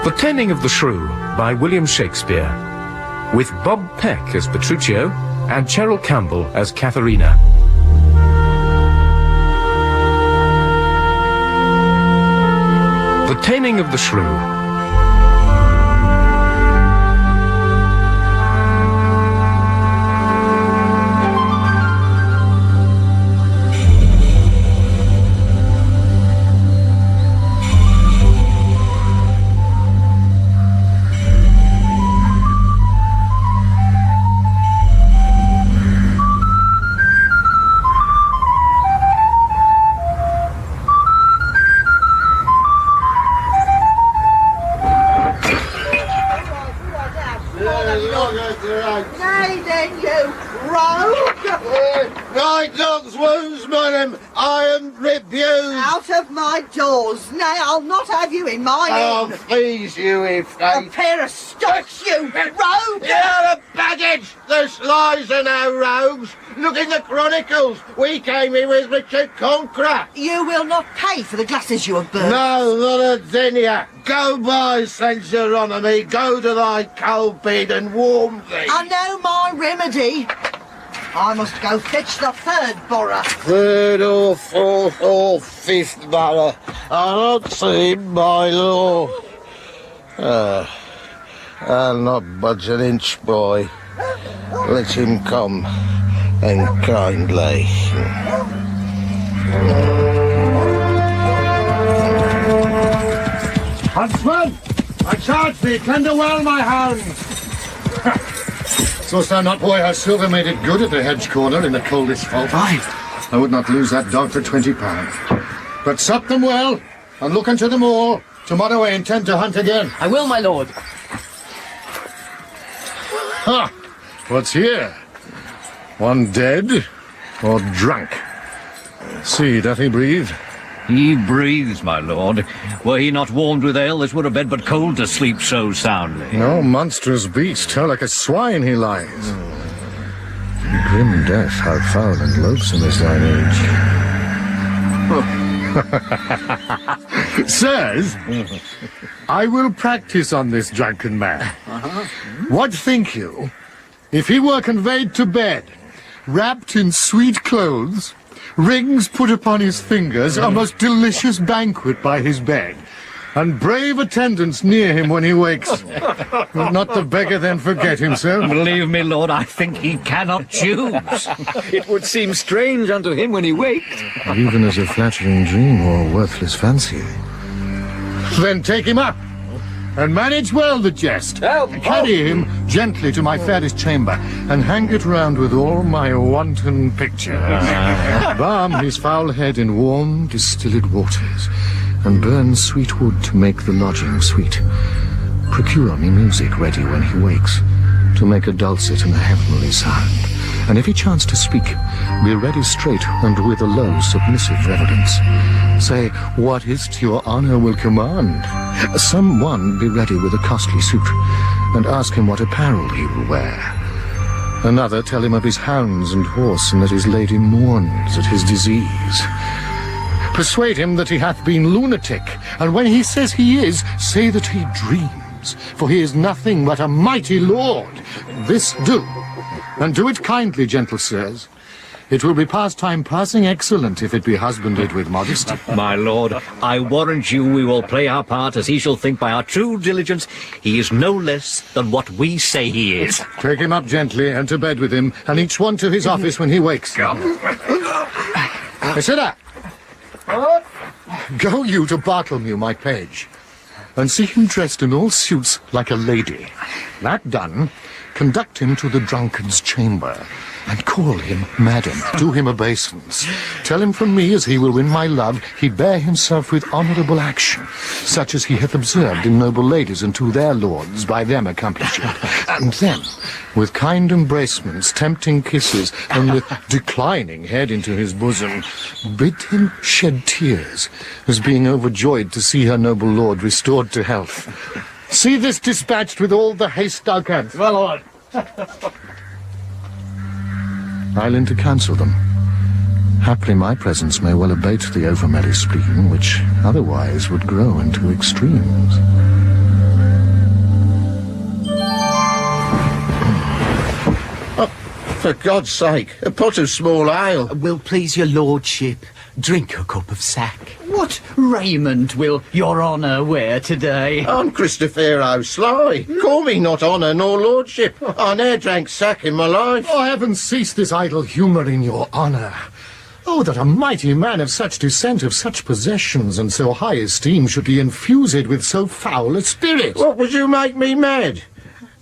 The Taming of the Shrew by William Shakespeare, with Bob Peck as Petruchio and Cheryl Campbell as Katherina. The Taming of the Shrew. I'll not have you in my I'll please you if they... A pair of stocks, you rogue! You're a baggage! There's lies in our rogues. Look in the chronicles. We came here with Richard Conqueror. You will not pay for the glasses you have burnt. No, not a denier. Go by, Saint Geronimy. Go to thy cold bed and warm thee. I know my remedy. I must go fetch the third borough. Third or fourth or fifth borough. I'll not see my lord. I'll not budge an inch, boy. Let him come, and kindly. Huntsman! I charge thee, tender well my hounds! Saw'st thou not, boy, how Silver made it good at the hedge corner in the coldest fault? Aye. I would not lose that dog for £20. But sup them well, and look into them all. Tomorrow I intend to hunt again. I will, my lord. Ha! What's here? One dead or drunk? See, doth he breathe? He breathes, my lord. Were he not warmed with ale, this were a bed but cold to sleep so soundly. No monstrous beast, how like a swine he lies. Grim death, how foul and loathsome is thine age. Sirs, I will practice on this drunken man. What think you, if he were conveyed to bed, wrapped in sweet clothes, rings put upon his fingers, a most delicious banquet by his bed, and brave attendants near him when he wakes? Will not the beggar then forget himself? Believe me, lord, I think he cannot choose. It would seem strange unto him when he waked. Even as a flattering dream or worthless fancy. Then take him up, and manage well the jest. Carry him gently to my fairest chamber, and hang it round with all my wanton pictures. Balm his foul head in warm, distilled waters, and burn sweet wood to make the lodging sweet. Procure me music ready when he wakes, to make a dulcet and a heavenly sound. And if he chance to speak, be ready straight and with a low, submissive reverence. Say, what is't your honour will command? Some one be ready with a costly suit, and ask him what apparel he will wear. Another tell him of his hounds and horse, and that his lady mourns at his disease. Persuade him that he hath been lunatic, and when he says he is, say that he dreams, for he is nothing but a mighty lord. This do, and do it kindly, gentle sirs. It will be pastime passing excellent if it be husbanded with modesty. My lord, I warrant you we will play our part as he shall think by our true diligence he is no less than what we say he is. Take him up gently and to bed with him, and each one to his office when he wakes. Consider. Go you to Bartholomew, my page, and see him dressed in all suits like a lady. That done, conduct him to the drunkard's chamber, and call him madam, do him obeisance. Tell him from me, as he will win my love, he bear himself with honourable action, such as he hath observed in noble ladies unto their lords by them accomplish it. And then, with kind embracements, tempting kisses, and with declining head into his bosom, bid him shed tears, as being overjoyed to see her noble lord restored to health. See this dispatched with all the haste thou canst. Well, lord. I'll in to counsel them. Haply my presence may well abate the over-merry spleen, which otherwise would grow into extremes. For God's sake, a pot of small ale. Will please your lordship drink a cup of sack. What raiment will your honour wear today? I'm Christopher Sly. Call me not honour nor lordship. I ne'er drank sack in my life. Oh, heaven cease this idle humour in your honour. Oh, that a mighty man of such descent, of such possessions, and so high esteem should be infused with so foul a spirit. What would you make me mad?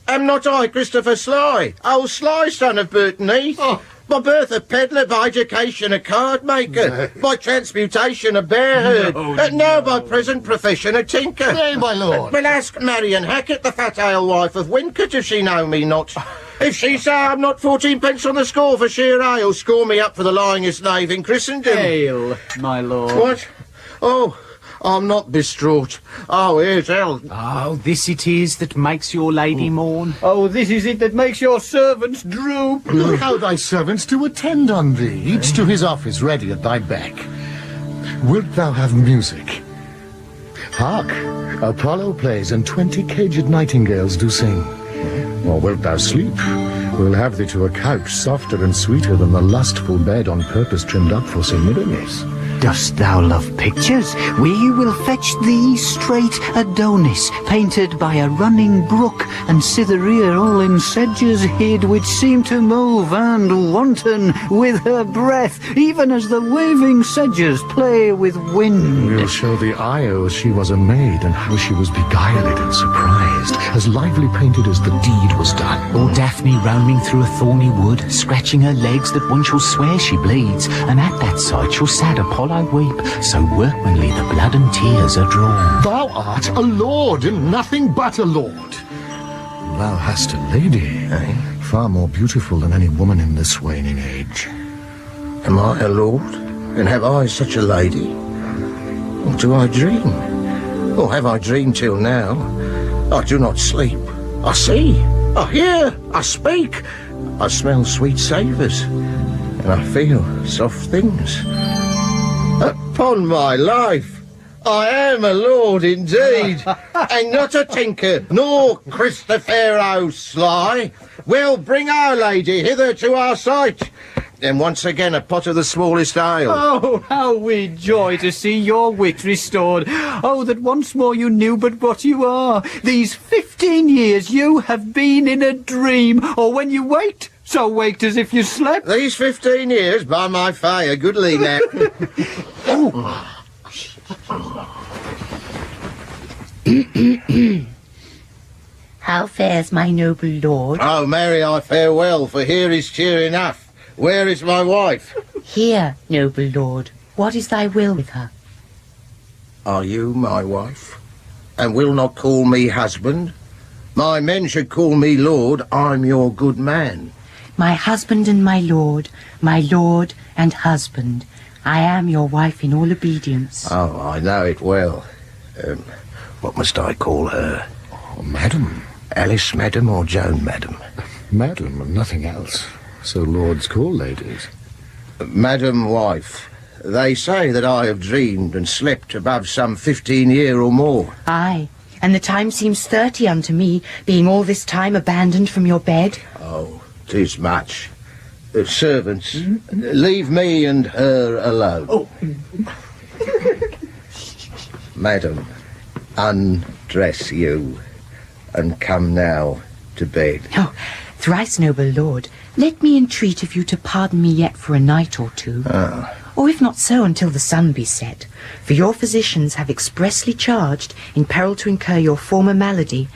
Am not I Christopher Sly, old Sly son of Burton Heath? Oh. By birth a pedlar, by education a card maker, by transmutation a bear herd, and now by present profession a tinker. Nay, my lord. Well, ask Marion Hackett, the fat alewife of Wincott, if she know me not. If she say I'm not 14 pence on the score for sheer ale, score me up for the lyingest knave in Christendom. Ale, my lord. What? Oh, I'm not distraught. Oh, here's hell. Oh, this it is that makes your lady mourn. Oh, this is it that makes your servants droop. Look how thy servants do attend on thee, each to his office ready at thy beck. Wilt thou have music? Hark, Apollo plays, and 20 caged nightingales do sing. Or wilt thou sleep? We'll have thee to a couch softer and sweeter than the lustful bed on purpose trimmed up for Semiramis. Dost thou love pictures? We will fetch thee straight Adonis, painted by a running brook, and Cytherea all in sedges hid, which seem to move and wanton with her breath, even as the waving sedges play with wind. We'll show thee Io as she was a maid, and how she was beguiled and surprised, as lively painted as the deed was done. Or Daphne roaming through a thorny wood, scratching her legs that one shall swear she bleeds, and at that sight shall sad Apollo weep, so workmanly the blood and tears are drawn. Thou art a lord, and nothing but a lord. Thou hast a lady, far more beautiful than any woman in this waning age. Am I a lord? And have I such a lady? Or do I dream? Or have I dreamed till now? I do not sleep. I see, I hear, I speak. I smell sweet savours, and I feel soft things. Upon my life, I am a lord indeed, and not a tinker, nor Christopher Sly. We'll bring our lady hither to our sight, and once again a pot of the smallest ale. Oh, how we joy to see your wit restored. Oh, that once more you knew but what you are. These 15 years you have been in a dream, or when you waked, so waked as if you slept. These 15 years, by my fay, a goodly nap. How fares my noble lord? Oh, Mary, I fare well, for here is cheer enough. Where is my wife? Here, noble lord. What is thy will with her? Are you my wife? And will not call me husband? My men should call me lord. I'm your good man. My husband and my lord and husband. I am your wife in all obedience. Oh, I know it well. What must I call her? Oh, madam. Alice, madam, or Joan, madam? Madam, and nothing else. So lords call ladies. Madam wife, they say that I have dreamed and slept above some 15 year or more. Aye, and the time seems 30 unto me, being all this time abandoned from your bed. Oh, 'tis much. Servants, leave me and her alone. Oh. Madam, undress you, and come now to bed. Oh, thrice noble lord, let me entreat of you to pardon me yet for a night or two. Or if not so, until the sun be set. For your physicians have expressly charged, in peril to incur your former malady,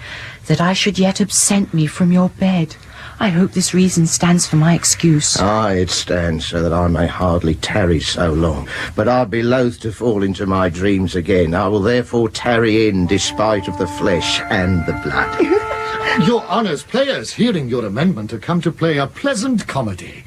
that I should yet absent me from your bed. I hope this reason stands for my excuse. Aye, it stands so that I may hardly tarry so long. But I'd be loath to fall into my dreams again. I will therefore tarry in, despite of the flesh and the blood. Your honours, players, hearing your amendment, are come to play a pleasant comedy.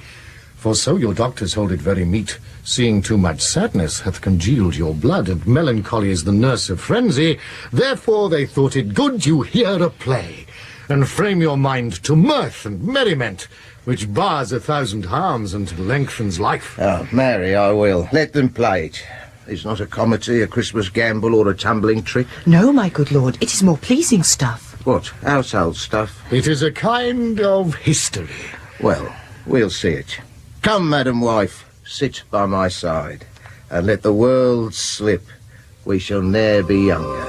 For so your doctors hold it very meet, seeing too much sadness hath congealed your blood, and melancholy is the nurse of frenzy. Therefore they thought it good you hear a play, and frame your mind to mirth and merriment, which bars 1,000 harms and lengthens life. Oh, Mary, I will. Let them play it. It's not a comedy, a Christmas gamble, or a tumbling trick. No, my good lord, it is more pleasing stuff. What, household stuff? It is a kind of history. Well, We'll see it. Come, madam wife, sit by my side, and let the world slip. We shall ne'er be younger.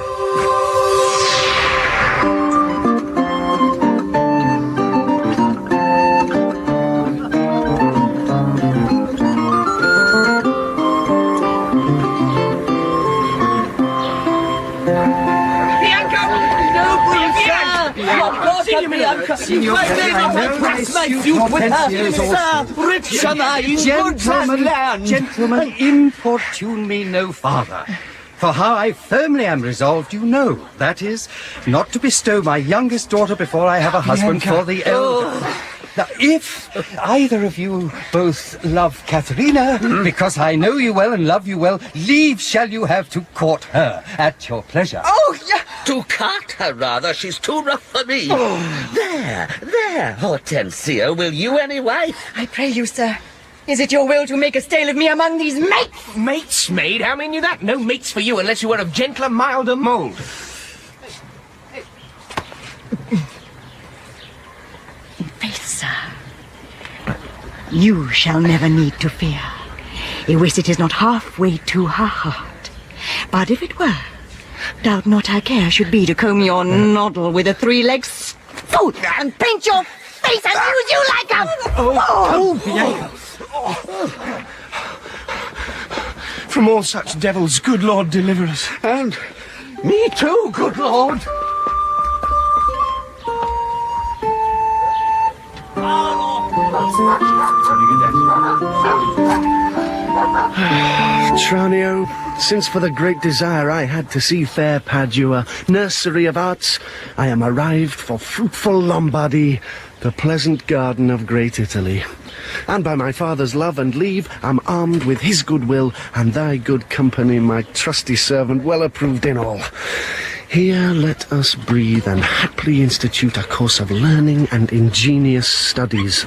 Gentlemen, importune me no farther. For how I firmly am resolved, you know. That is, not to bestow my youngest daughter before I have a husband for the elder. Now, if either of you both love Katherina, because I know you well and love you well, leave shall you have to court her at your pleasure. Oh, yeah, to cart her, rather. She's too rough for me. Oh. There, Hortensio, will you anyway? I pray you, sir. Is it your will to make a stale of me among these mates? Mates, maid? How mean you that? No mates for you unless you were of gentler, milder mould. Faith, sir, you shall never need to fear. Iwis it is not halfway to her heart. But if it were, doubt not her care should be to comb your noddle with a three-legged stool and paint your face and use you like a... Bianca! From all such devils, good Lord, deliver us. And me too, good Lord. Tranio, since for the great desire I had to see fair Padua, nursery of arts, I am arrived for fruitful Lombardy, the pleasant garden of great Italy. And by my father's love and leave, am armed with his goodwill and thy good company, my trusty servant, well approved in all. Here let us breathe and haply institute a course of learning and ingenious studies.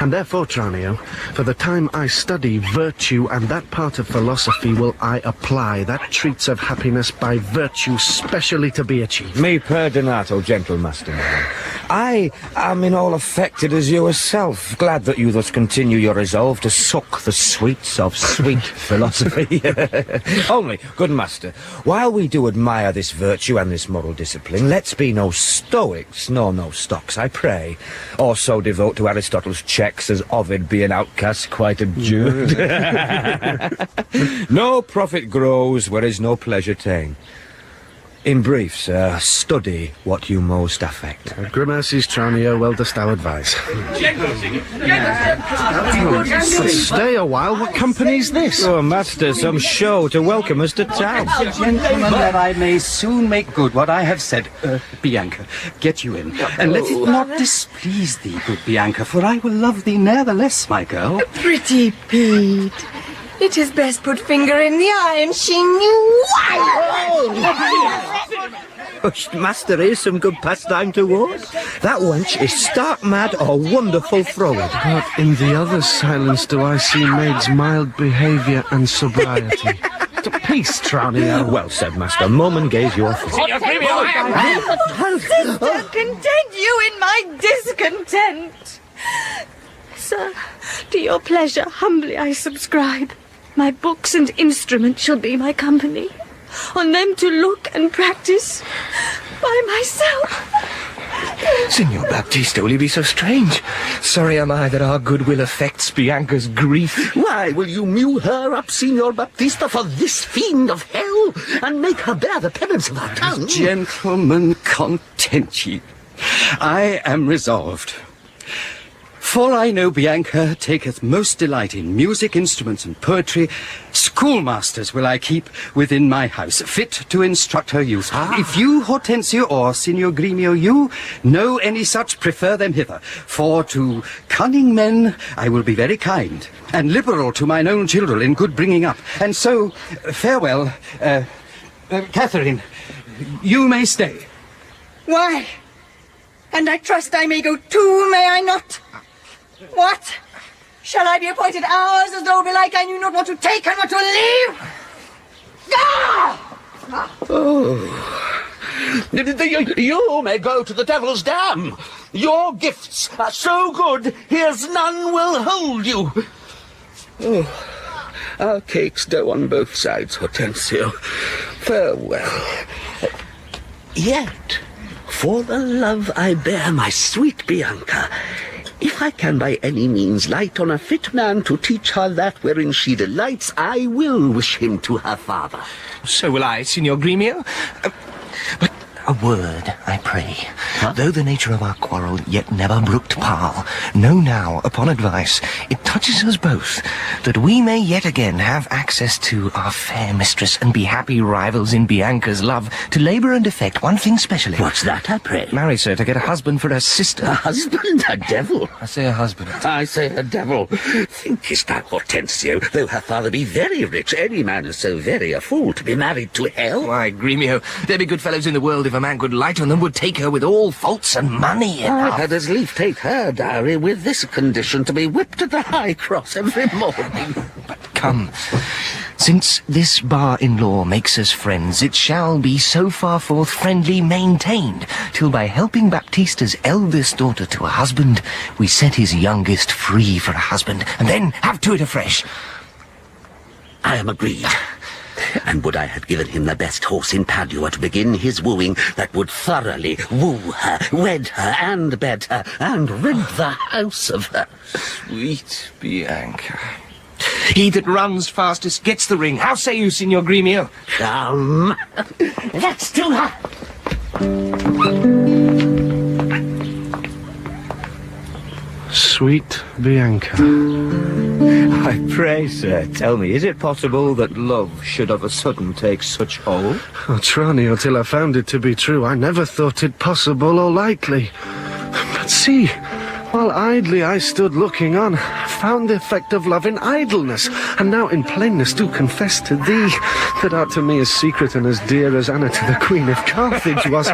And therefore, Tranio, for the time I study virtue, and that part of philosophy will I apply that treats of happiness by virtue specially to be achieved. Me perdonat, O gentle master. I am in all affected as yourself, glad that you thus continue your resolve to suck the sweets of sweet philosophy. Only, good master, while we do admire this virtue and this moral discipline, let's be no stoics, nor no stocks, I pray, or so devote to Aristotle's checks as Ovid be an outcast quite abjured. No profit grows where is no pleasure ta'en. In brief, sir, study what you most affect. Gramercy's, Tranio, well dost thou advise. Stay a while, what company's this? Oh, master, some show to welcome us to town. Gentlemen, that I may soon make good what I have said. Bianca, get you in. And let it not displease thee, good Bianca, for I will love thee nevertheless, my girl. Pretty Pete. It is best put finger in the eye and she knew why. Master, here's some good pastime to us. That wench is stark mad or wonderful froward. But in the other silence do I see maid's mild behaviour and sobriety. To peace, Tranio. Well said, master. Mum and gaze your thoughts. Sister, content you in my discontent. Sir, to your pleasure humbly I subscribe. My books and instruments shall be my company. On them to look and practice by myself. Signor Baptista, will you be so strange? Sorry am I that our goodwill affects Bianca's grief. Why will you mew her up, Signor Baptista, for this fiend of hell, and make her bear the penance of our tongue? Gentlemen, content ye. I am resolved. For I know Bianca taketh most delight in music, instruments, and poetry. Schoolmasters will I keep within my house, fit to instruct her youth. If you, Hortensio, or Signor Gremio, you know any such, prefer them hither. For to cunning men I will be very kind, and liberal to mine own children in good bringing up. And so, farewell. Katherine, you may stay. Why? And I trust I may go too, may I not? What? Shall I be appointed hours as though belike I knew not what to take and what to leave? Ah! Oh. You may go to the devil's dam. Your gifts are so good, here's none will hold you. Oh, our cake's dough on both sides, Hortensio. Farewell. Yet, for the love I bear my sweet Bianca, if I can by any means light on a fit man to teach her that wherein she delights, I will wish him to her father. So will I, Signor Gremio. But a word, I pray. Huh? Though the nature of our quarrel yet never brooked parle, know now, upon advice, it touches us both, that we may yet again have access to our fair mistress and be happy rivals in Bianca's love, to labour and effect one thing specially. What's that, I pray? Marry, sir, to get a husband for her sister. A husband? A devil? I say a husband. I say a devil. Thinkest thou, Hortensio, though her father be very rich, any man is so very a fool to be married to hell? Why, Gremio, there be good fellows in the world if a man could light on them, would take her with all faults and money enough. I had as lief take her dowry with this condition, to be whipped at the high cross every morning. But come, since this bar-in-law makes us friends, it shall be so far forth friendly maintained, till by helping Baptista's eldest daughter to a husband, we set his youngest free for a husband, and then have to it afresh. I am agreed. And would I had given him the best horse in Padua to begin his wooing, that would thoroughly woo her, wed her, and bed her, and rid the house of her. Sweet Bianca. He that runs fastest gets the ring. How say you, Signor Gremio? Come, let's do her. Sweet Bianca. I pray, sir, tell me, is it possible that love should of a sudden take such hold? Oh, Tranio, till I found it to be true, I never thought it possible or likely. But see, while idly I stood looking on, I found the effect of love in idleness, and now in plainness do confess to thee, that art to me as secret and as dear as Anna to the Queen of Carthage was.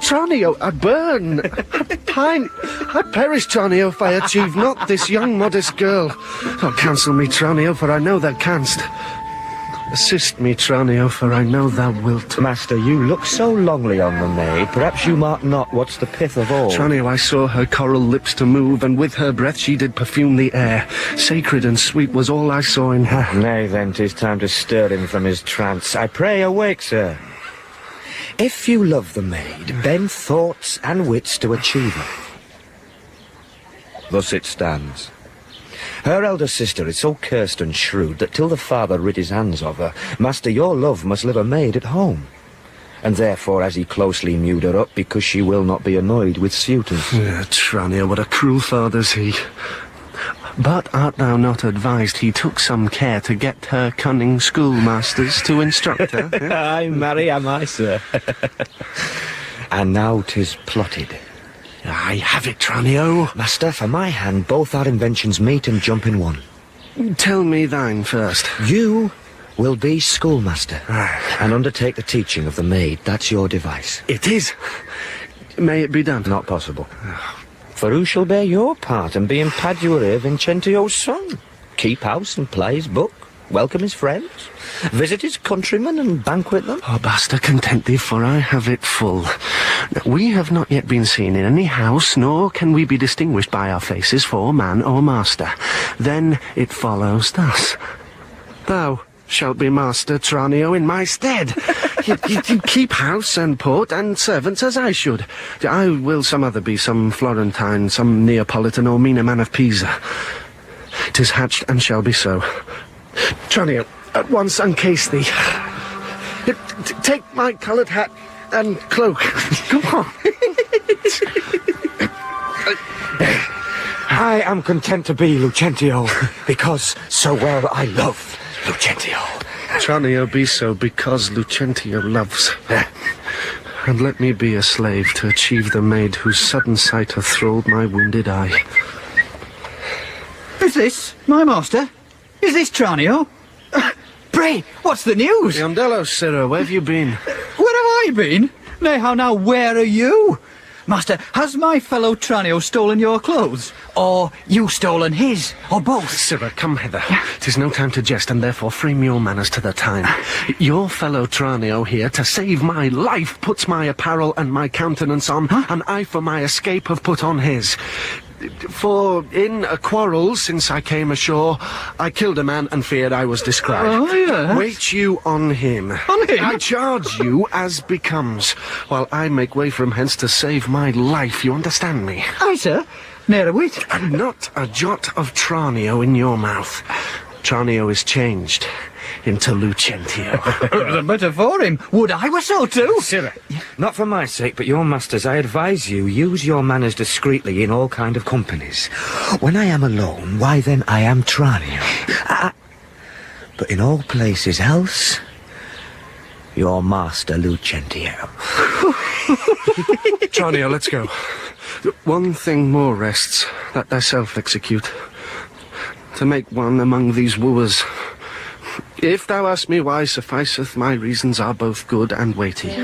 Tranio, I burn, I pine, I perish, Tranio, if I achieve not this young modest girl. Oh, counsel me, Tranio, for I know thou canst. Assist me, Tranio, for I know thou wilt. Master, you look so longly on the maid, perhaps you mark not what's the pith of all. Tranio, I saw her coral lips to move, and with her breath she did perfume the air. Sacred and sweet was all I saw in her. Nay, then, 'tis time to stir him from his trance. I pray awake, sir. If you love the maid, bend thoughts and wits to achieve her. Thus it stands. Her elder sister is so cursed and shrewd that till the father rid his hands of her, master, your love must live a maid at home. And therefore has he closely mewed her up, because she will not be annoyed with suitors. Tranio, what a cruel father's he. But art thou not advised he took some care to get her cunning schoolmasters to instruct her? Ay, marry am I, sir. And now 'tis plotted. I have it, Tranio. Master, for my hand, both our inventions meet and jump in one. Tell me thine first. You will be schoolmaster, and undertake the teaching of the maid. That's your device. It is. May it be done? Not possible. For who shall bear your part and be in Padua Vincentio's son? Keep house and play his book, welcome his friends, visit his countrymen and banquet them? Oh, basta, content thee, for I have it full. We have not yet been seen in any house, nor can we be distinguished by our faces for man or master. Then it follows thus. Thou shalt be master, Tranio, in my stead. You keep house and port and servants as I should. I will some other be, some Florentine, some Neapolitan or meaner man of Pisa. 'Tis hatched and shall be so. Tranio, at once uncase thee. Take my coloured hat and cloak. Come on. I am content to be Lucentio, because so well I love Lucentio. Tranio, be so, because Lucentio loves. And let me be a slave to achieve the maid whose sudden sight hath thralled my wounded eye. Is this my master? Is this Tranio? Pray, what's the news? Biondello, sirrah, where have you been? Where have I been? Nay, how now, where are you? Master, has my fellow Tranio stolen your clothes? Or you stolen his? Or both? Sirrah, come hither. 'Tis no time to jest, and therefore frame your manners to the time. Your fellow Tranio here, to save my life, puts my apparel and my countenance on, and I for my escape have put on his. For in a quarrel since I came ashore, I killed a man and feared I was described. Oh, yes. Wait you on him. On him? I charge you as becomes, while I make way from hence to save my life. You understand me? Aye, sir. Ne'er a whit. And not a jot of Tranio in your mouth. Tranio is changed into Lucentio. The better for him. Would I were so too? Sirrah, not for my sake, but your master's, I advise you, use your manners discreetly in all kind of companies. When I am alone, why then I am Tranio. But in all places else, your master Lucentio. Tranio, let's go. One thing more rests, that thyself execute. To make one among these wooers. If thou ask me why, sufficeth my reasons are both good and weighty.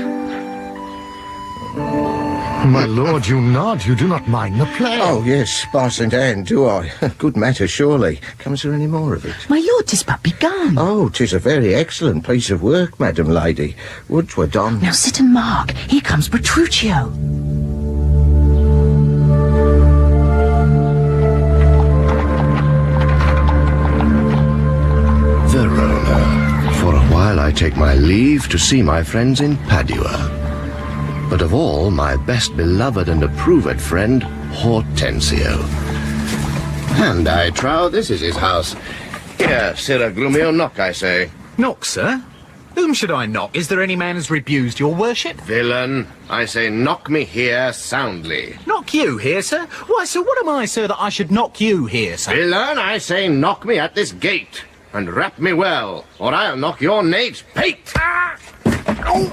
My lord, you nod. You do not mind the play. Oh, yes, by St. Anne, do I? Good matter, surely. Comes there any more of it? My lord, 'tis but begun. Oh, 'tis a very excellent piece of work, madam lady. Would 'twere done. Now sit and mark. Here comes Petruchio. Verona. For a while I take my leave to see my friends in Padua. But of all, my best beloved and approved friend, Hortensio. And I trow this is his house. Here, Sirrah Gremio, knock, I say. Knock, sir? Whom should I knock? Is there any man has rebused your worship? Villain, I say knock me here soundly. Knock you here, sir? Why, sir, what am I, sir, that I should knock you here, sir? Villain, I say knock me at this gate, and rap me well, or I'll knock your knave's pate. Ah! Oh!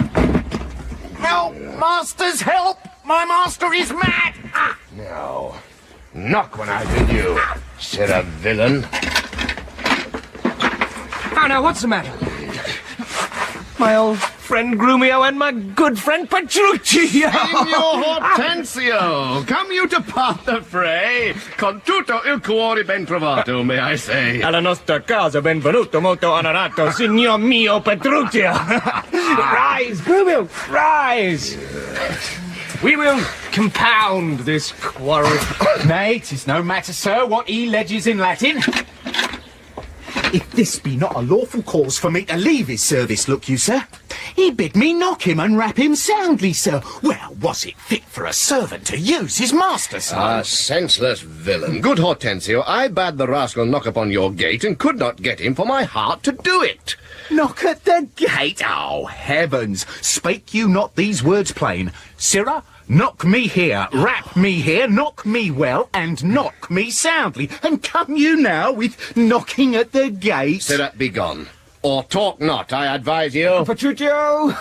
Help! Masters, help! My master is mad! Ah! Now, knock when I bid you, Sirrah villain. Oh, now, what's the matter? My old friend Gremio and my good friend Petruchio! Signor Hortensio, come you to part the fray? Con tutto il cuore ben trovato, may I say. Alla nostra casa, benvenuto, molto onorato, signor mio Petruchio! Rise, Gremio, rise! We will compound this quarrel. Nay, 'tis no matter, sir, what he ledges in Latin. If this be not a lawful cause for me to leave his service, look you, sir. He bid me knock him and rap him soundly, sir. Well, was it fit for a servant to use his master, sir? Ah, senseless villain. Good Hortensio, I bade the rascal knock upon your gate and could not get him for my heart to do it. Knock at the gate? Oh, heavens! Speak you not these words plain. Sirrah, knock me here, rap me here, knock me well, and knock me soundly. And come you now with knocking at the gate? Sirrah, be gone. Or talk not, I advise you. Petruchio,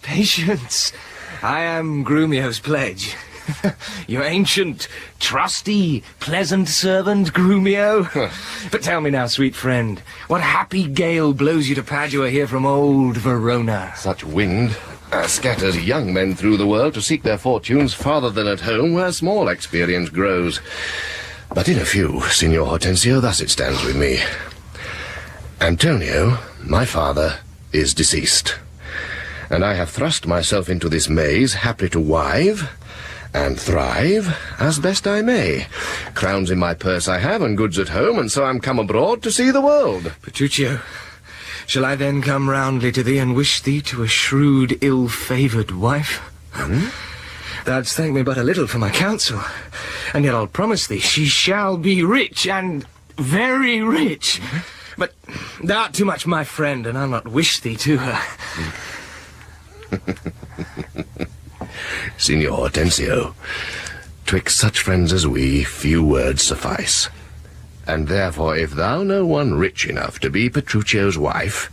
patience. I am Gremio's pledge. Your ancient, trusty, pleasant servant, Gremio. But tell me now, sweet friend, what happy gale blows you to Padua here from old Verona? Such wind scatters young men through the world to seek their fortunes farther than at home, where small experience grows. But in a few, Signor Hortensio, thus it stands with me. Antonio, my father, is deceased, and I have thrust myself into this maze, haply to wive and thrive as best I may. Crowns in my purse I have, and goods at home, and so I'm come abroad to see the world. Petruchio, shall I then come roundly to thee and wish thee to a shrewd, ill-favoured wife? Thou'dst thank me but a little for my counsel, and yet I'll promise thee she shall be rich, and very rich. But thou art too much my friend, and I'll not wish thee to her. Signor Hortensio, twixt such friends as we, few words suffice. And therefore, if thou know one rich enough to be Petruchio's wife,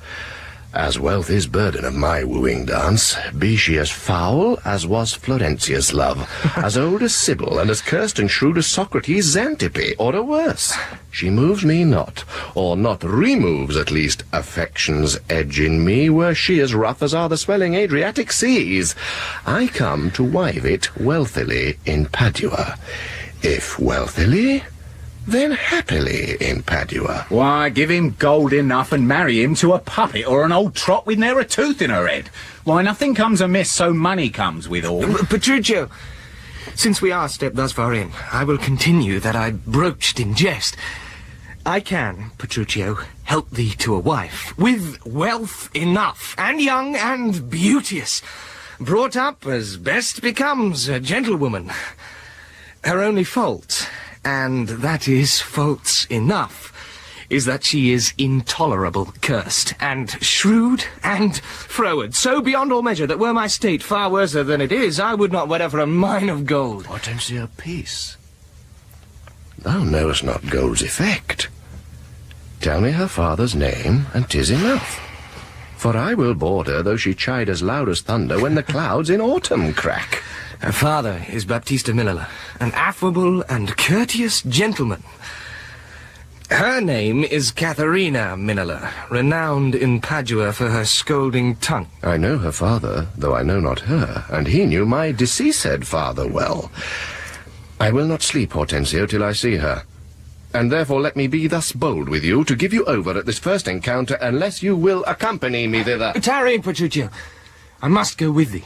As wealth is burden of my wooing dance, be she as foul as was Florentius' love, as old as Sibyl, and as cursed and shrewd as Socrates' Xantippe, or a worse. She moves me not, or not removes at least affection's edge in me, were she as rough as are the swelling Adriatic seas. I come to wive it wealthily in Padua. If wealthily, then happily in Padua. Why, give him gold enough and marry him to a puppet or an old trot with ne'er a tooth in her head. Why, nothing comes amiss, so money comes with all. Petruchio, since we are stepped thus far in, I will continue that I broached in jest. I can, Petruchio, help thee to a wife, with wealth enough, and young and beauteous, brought up as best becomes a gentlewoman. Her only fault, and that is faults enough, is that she is intolerable cursed, and shrewd and froward, so beyond all measure that were my state far worse than it is, I would not wed her for a mine of gold. Hortensio, peace. Thou knowest not gold's effect. Tell me her father's name, and 'tis enough. For I will board her, though she chide as loud as thunder when the clouds in autumn crack. Her father is Bianca Minola, an affable and courteous gentleman. Her name is Katherina Minola, renowned in Padua for her scolding tongue. I know her father, though I know not her, and he knew my deceased father well. I will not sleep, Hortensio, till I see her. And therefore let me be thus bold with you to give you over at this first encounter, unless you will accompany me thither. Tarry, Petruchio. I must go with thee,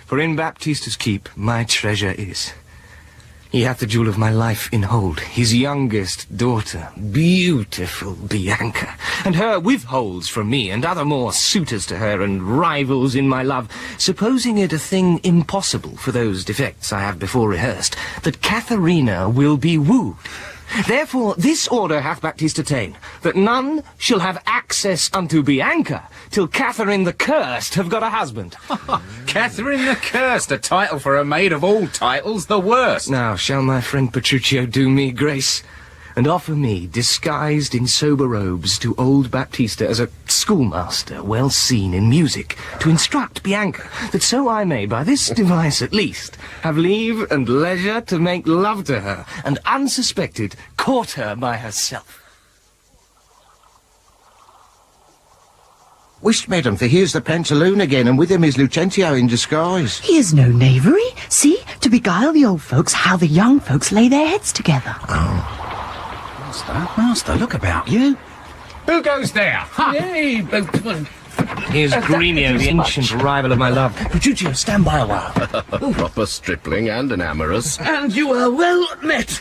for in Baptista's keep my treasure is. He hath the jewel of my life in hold, his youngest daughter, beautiful Bianca, and her withholds from me and other more suitors to her and rivals in my love, supposing it a thing impossible for those defects I have before rehearsed, that Katherina will be wooed. Therefore this order hath Baptista ta'en, that none shall have access unto Bianca till Katherine the Cursed have got a husband. Katherine the Cursed, a title for a maid of all titles, the worst. Now shall my friend Petruchio do me grace, and offer me, disguised in sober robes, to old Baptista as a schoolmaster well seen in music, to instruct Bianca, that so I may, by this device at least, have leave and leisure to make love to her, and unsuspected court her by herself. Wisht, madam, for here's the pantaloon again, and with him is Lucentio in disguise. Here's no knavery. See, to beguile the old folks, how the young folks lay their heads together. Oh. Master, look about you. Who goes there? Hey, boatman. Here's Gremio, the ancient rival of my love. Petruchio, stand by a while. Proper stripling and an amorous. And you are well met,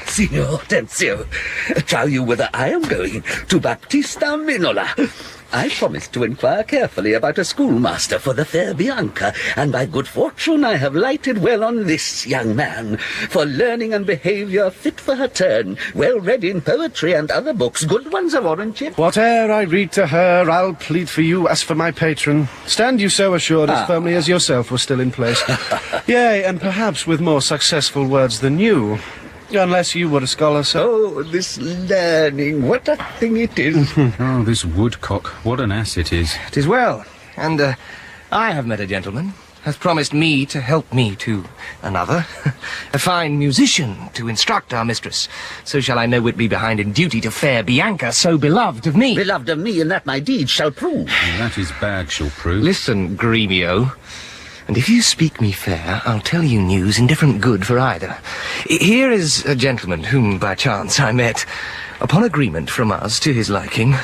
Signor Hortensio. Trow you whither I am going? To Bianca Minola. I promised to inquire carefully about a schoolmaster for the fair Bianca, and by good fortune I have lighted well on this young man, for learning and behaviour fit for her turn, well read in poetry and other books, good ones of Orange. Whate'er I read to her, I'll plead for you as for my patron. Stand you so assured as firmly as yourself were still in place. Yea, and perhaps with more successful words than you. Unless you were a scholar, sir. Oh, this learning, what a thing it is. Oh, this woodcock, what an ass it is. 'Tis well, and I have met a gentleman, hath promised me to help me to another, a fine musician to instruct our mistress. So shall I no whit be behind in duty to fair Bianca, so beloved of me. Beloved of me, and that my deeds shall prove. Oh, that his bag shall prove. Listen, Gremio, and if you speak me fair, I'll tell you news indifferent good for either. Here is a gentleman whom by chance I met, upon agreement from us to his liking,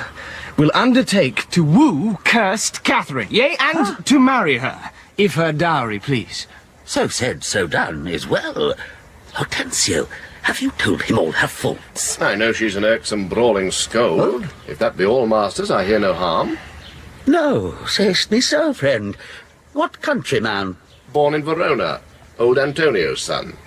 will undertake to woo cursed Katherine, yea, and to marry her, if her dowry please. So said, so done, is well. Hortensio, have you told him all her faults? I know she's an irksome, brawling scold. If that be all, masters, I hear no harm. No, say'st me so, friend. What countryman? Born in Verona, old Antonio's son.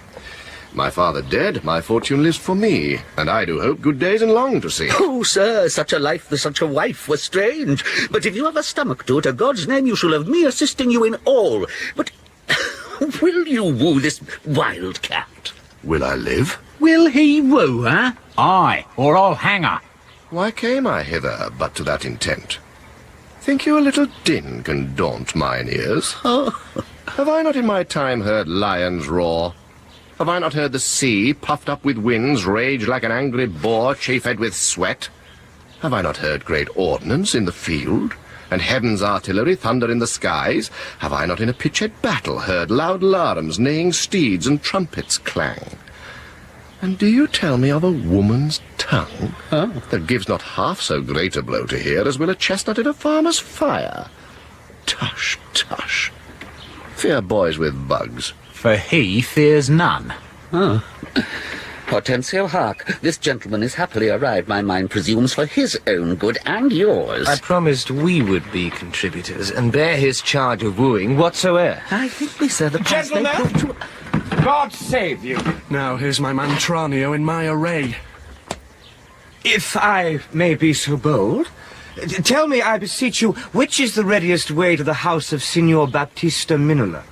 My father dead, my fortune lives for me, and I do hope good days and long to see. Oh, sir, such a life for such a wife were strange. But if you have a stomach to it, a God's name you shall have me assisting you in all. But will you woo this wild cat? Will I live? Will he woo her? Aye, or I'll hang her. Why came I hither but to that intent? Think you a little din can daunt mine ears? Have I not in my time heard lions roar? Have I not heard the sea, puffed up with winds, rage like an angry boar chafed with sweat? Have I not heard great ordnance in the field, and heaven's artillery thunder in the skies? Have I not in a pitched battle heard loud larums, neighing steeds, and trumpets clang? And do you tell me of a woman's tongue that gives not half so great a blow to hear as will a chestnut in a farmer's fire? Tush, tush. Fear boys with bugs. For he fears none. Hortensio, hark. This gentleman is happily arrived, my mind presumes, for his own good and yours. I promised we would be contributors and bear his charge of wooing whatsoe'er. I think we said the past they Gentlemen! proved to... God save you. Now here's my man Tranio in my array. If I may be so bold, tell me, I beseech you, which is the readiest way to the house of Signor Baptista Minola?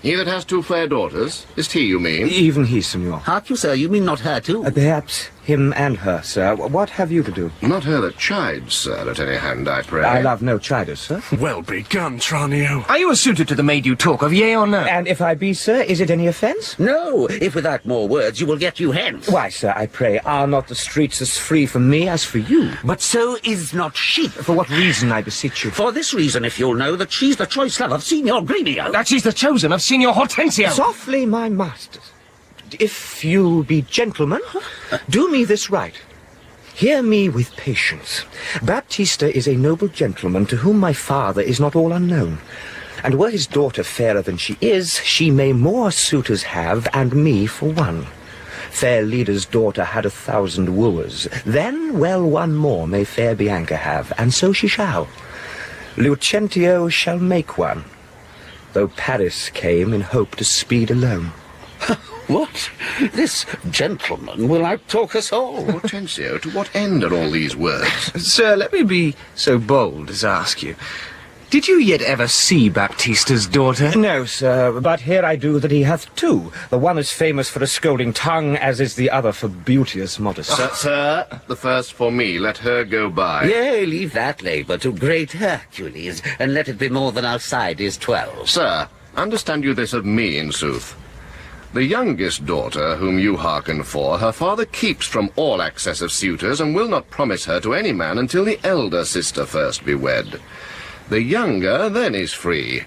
He that has two fair daughters? Is he, you mean? Even he, Signor. Hark you, sir, you mean not her, too? Perhaps him and her, sir. What have you to do? Not her that chides, sir, at any hand, I pray. I love no chiders, sir. Well begun, Tranio. Are you a suitor to the maid you talk of, yea or no? And if I be, sir, is it any offence? No, if without more words you will get you hence. Why, sir, I pray, are not the streets as free for me as for you? But so is not she. For what reason, I beseech you? For this reason, if you'll know, that she's the choice love of Signor Gremio. That she's the chosen of Signor Hortensio. Softly, my masters. If you be gentlemen, do me this right. Hear me with patience. Baptista is a noble gentleman to whom my father is not all unknown. And were his daughter fairer than she is, she may more suitors have, and me for one. Fair leader's daughter had 1,000 wooers. Then, well, one more may fair Bianca have, and so she shall. Lucentio shall make one, though Paris came in hope to speed alone. What? This gentleman will outtalk us all. Hortensio, to what end are all these words? Sir, let me be so bold as ask you. Did you yet ever see Baptista's daughter? No, sir, but here I do that he hath two. The one is famous for a scolding tongue, as is the other for beauteous modesty. Sir, the first for me, let her go by. Yea, leave that labour to great Hercules, and let it be more than outside is 12. Sir, understand you this of me, in sooth. The youngest daughter, whom you hearken for, her father keeps from all access of suitors, and will not promise her to any man until the elder sister first be wed. The younger then is free,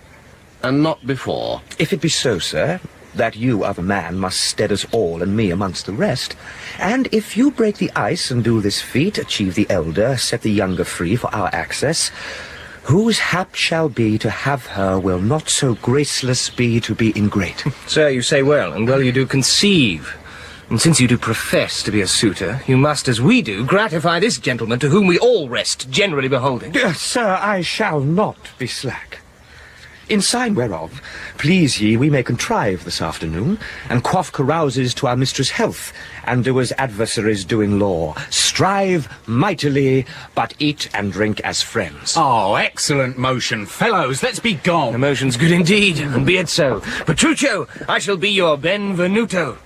and not before. If it be so, sir, that you, other man, must stead us all and me amongst the rest, and if you break the ice and do this feat, achieve the elder, set the younger free for our access, whose hap shall be to have her will not so graceless be to be ingrate. Sir, you say well, and well you do conceive. And since you do profess to be a suitor, you must, as we do, gratify this gentleman to whom we all rest, generally beholding. Sir, I shall not be slack. In sign whereof, please ye, we may contrive this afternoon, and quaff carouses to our mistress' health, and do as adversaries doing law. Strive mightily, but eat and drink as friends. Oh, excellent motion. Fellows, let's be gone. The motion's good indeed, and be it so. Petruchio, I shall be your benvenuto.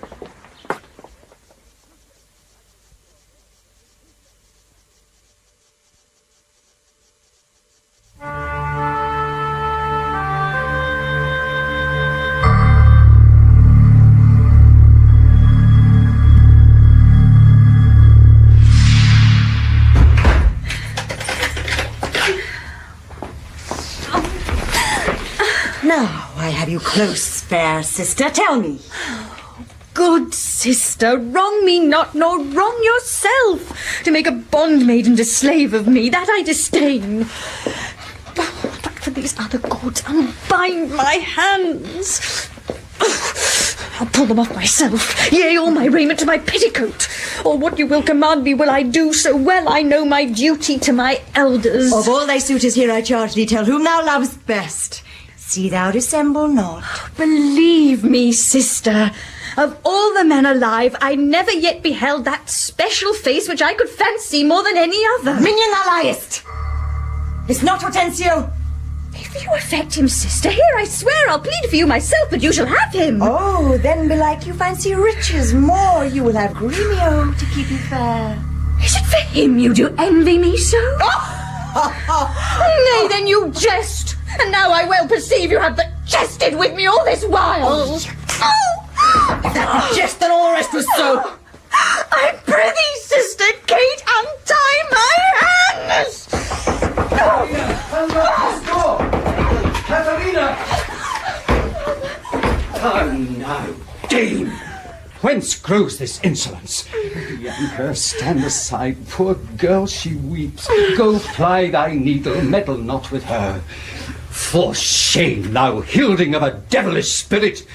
Now I have you close, fair sister. Tell me. Good sister, wrong me not, nor wrong yourself, to make a bondmaid and a slave of me. That I disdain. But for these other gods, unbind my hands. I'll pull them off myself, yea, all my raiment to my petticoat. Or what you will command me will I do, so well I know my duty to my elders. Of all thy suitors here I charge thee, tell whom thou lovest best. See thou dissemble not. Believe me, sister, of all the men alive, I never yet beheld that special face which I could fancy more than any other. Minion, thou liest! Is not Hortensio? If you affect him, sister, here I swear I'll plead for you myself, but you shall have him. Oh, then belike you fancy riches more. You will have Gremio to keep you fair. Is it for him you do envy me so? Oh! Nay, then you jest, and now I well perceive you have but jested with me all this while. If that was jest, then all the rest was so. I prithee, sister Kate, untie my hands. Katherina! Oh, no, Dame! Whence grows this insolence? Bianca, stand aside. Poor girl, she weeps. Go ply thy needle, meddle not with her. For shame, thou hilding of a devilish spirit!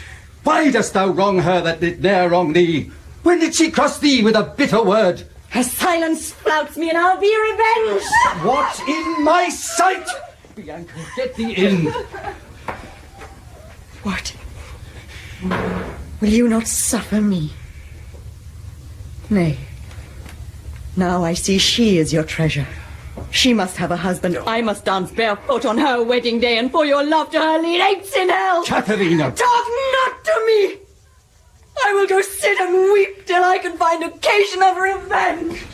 Why dost thou wrong her that did ne'er wrong thee? When did she cross thee with a bitter word? Her silence flouts me, and I'll be revenged. What in my sight? Bianca, get thee in. What? Will you not suffer me? Nay. Now I see she is your treasure. She must have a husband. I must dance barefoot on her wedding day, and for your love to her lead apes in hell. Katherina! Talk not to me! I will go sit and weep till I can find occasion of revenge.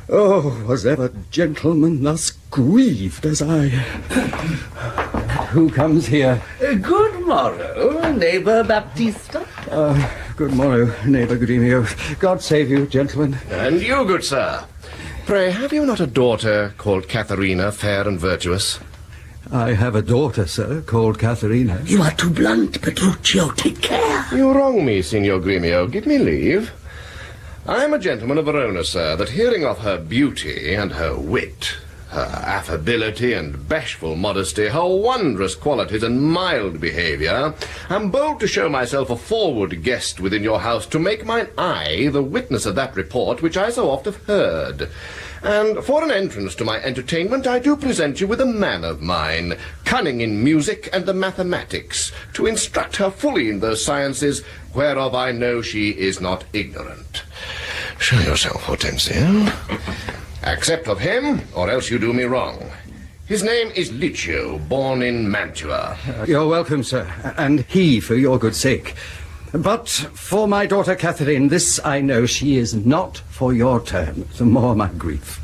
Oh, was ever gentleman thus grieved as I? Who comes here? Good morrow, neighbour Baptista. Good morrow, neighbour Gremio. God save you, gentlemen. And you, good sir. Pray, have you not a daughter called Katherina, fair and virtuous? I have a daughter, sir, called Katherina. You are too blunt, Petruchio. Take care. You wrong me, Signor Gremio. Give me leave. I am a gentleman of Verona, sir, that hearing of her beauty and her wit, her affability and bashful modesty, her wondrous qualities and mild behaviour, am bold to show myself a forward guest within your house, to make mine eye the witness of that report which I so oft have heard. And for an entrance to my entertainment, I do present you with a man of mine, cunning in music and the mathematics, to instruct her fully in those sciences whereof I know she is not ignorant. Show yourself, Hortensio. Accept of him, or else you do me wrong. His name is Liccio, born in Mantua. You're welcome, sir, and he for your good sake. But for my daughter Katherine, this I know, she is not for your turn, the more my grief.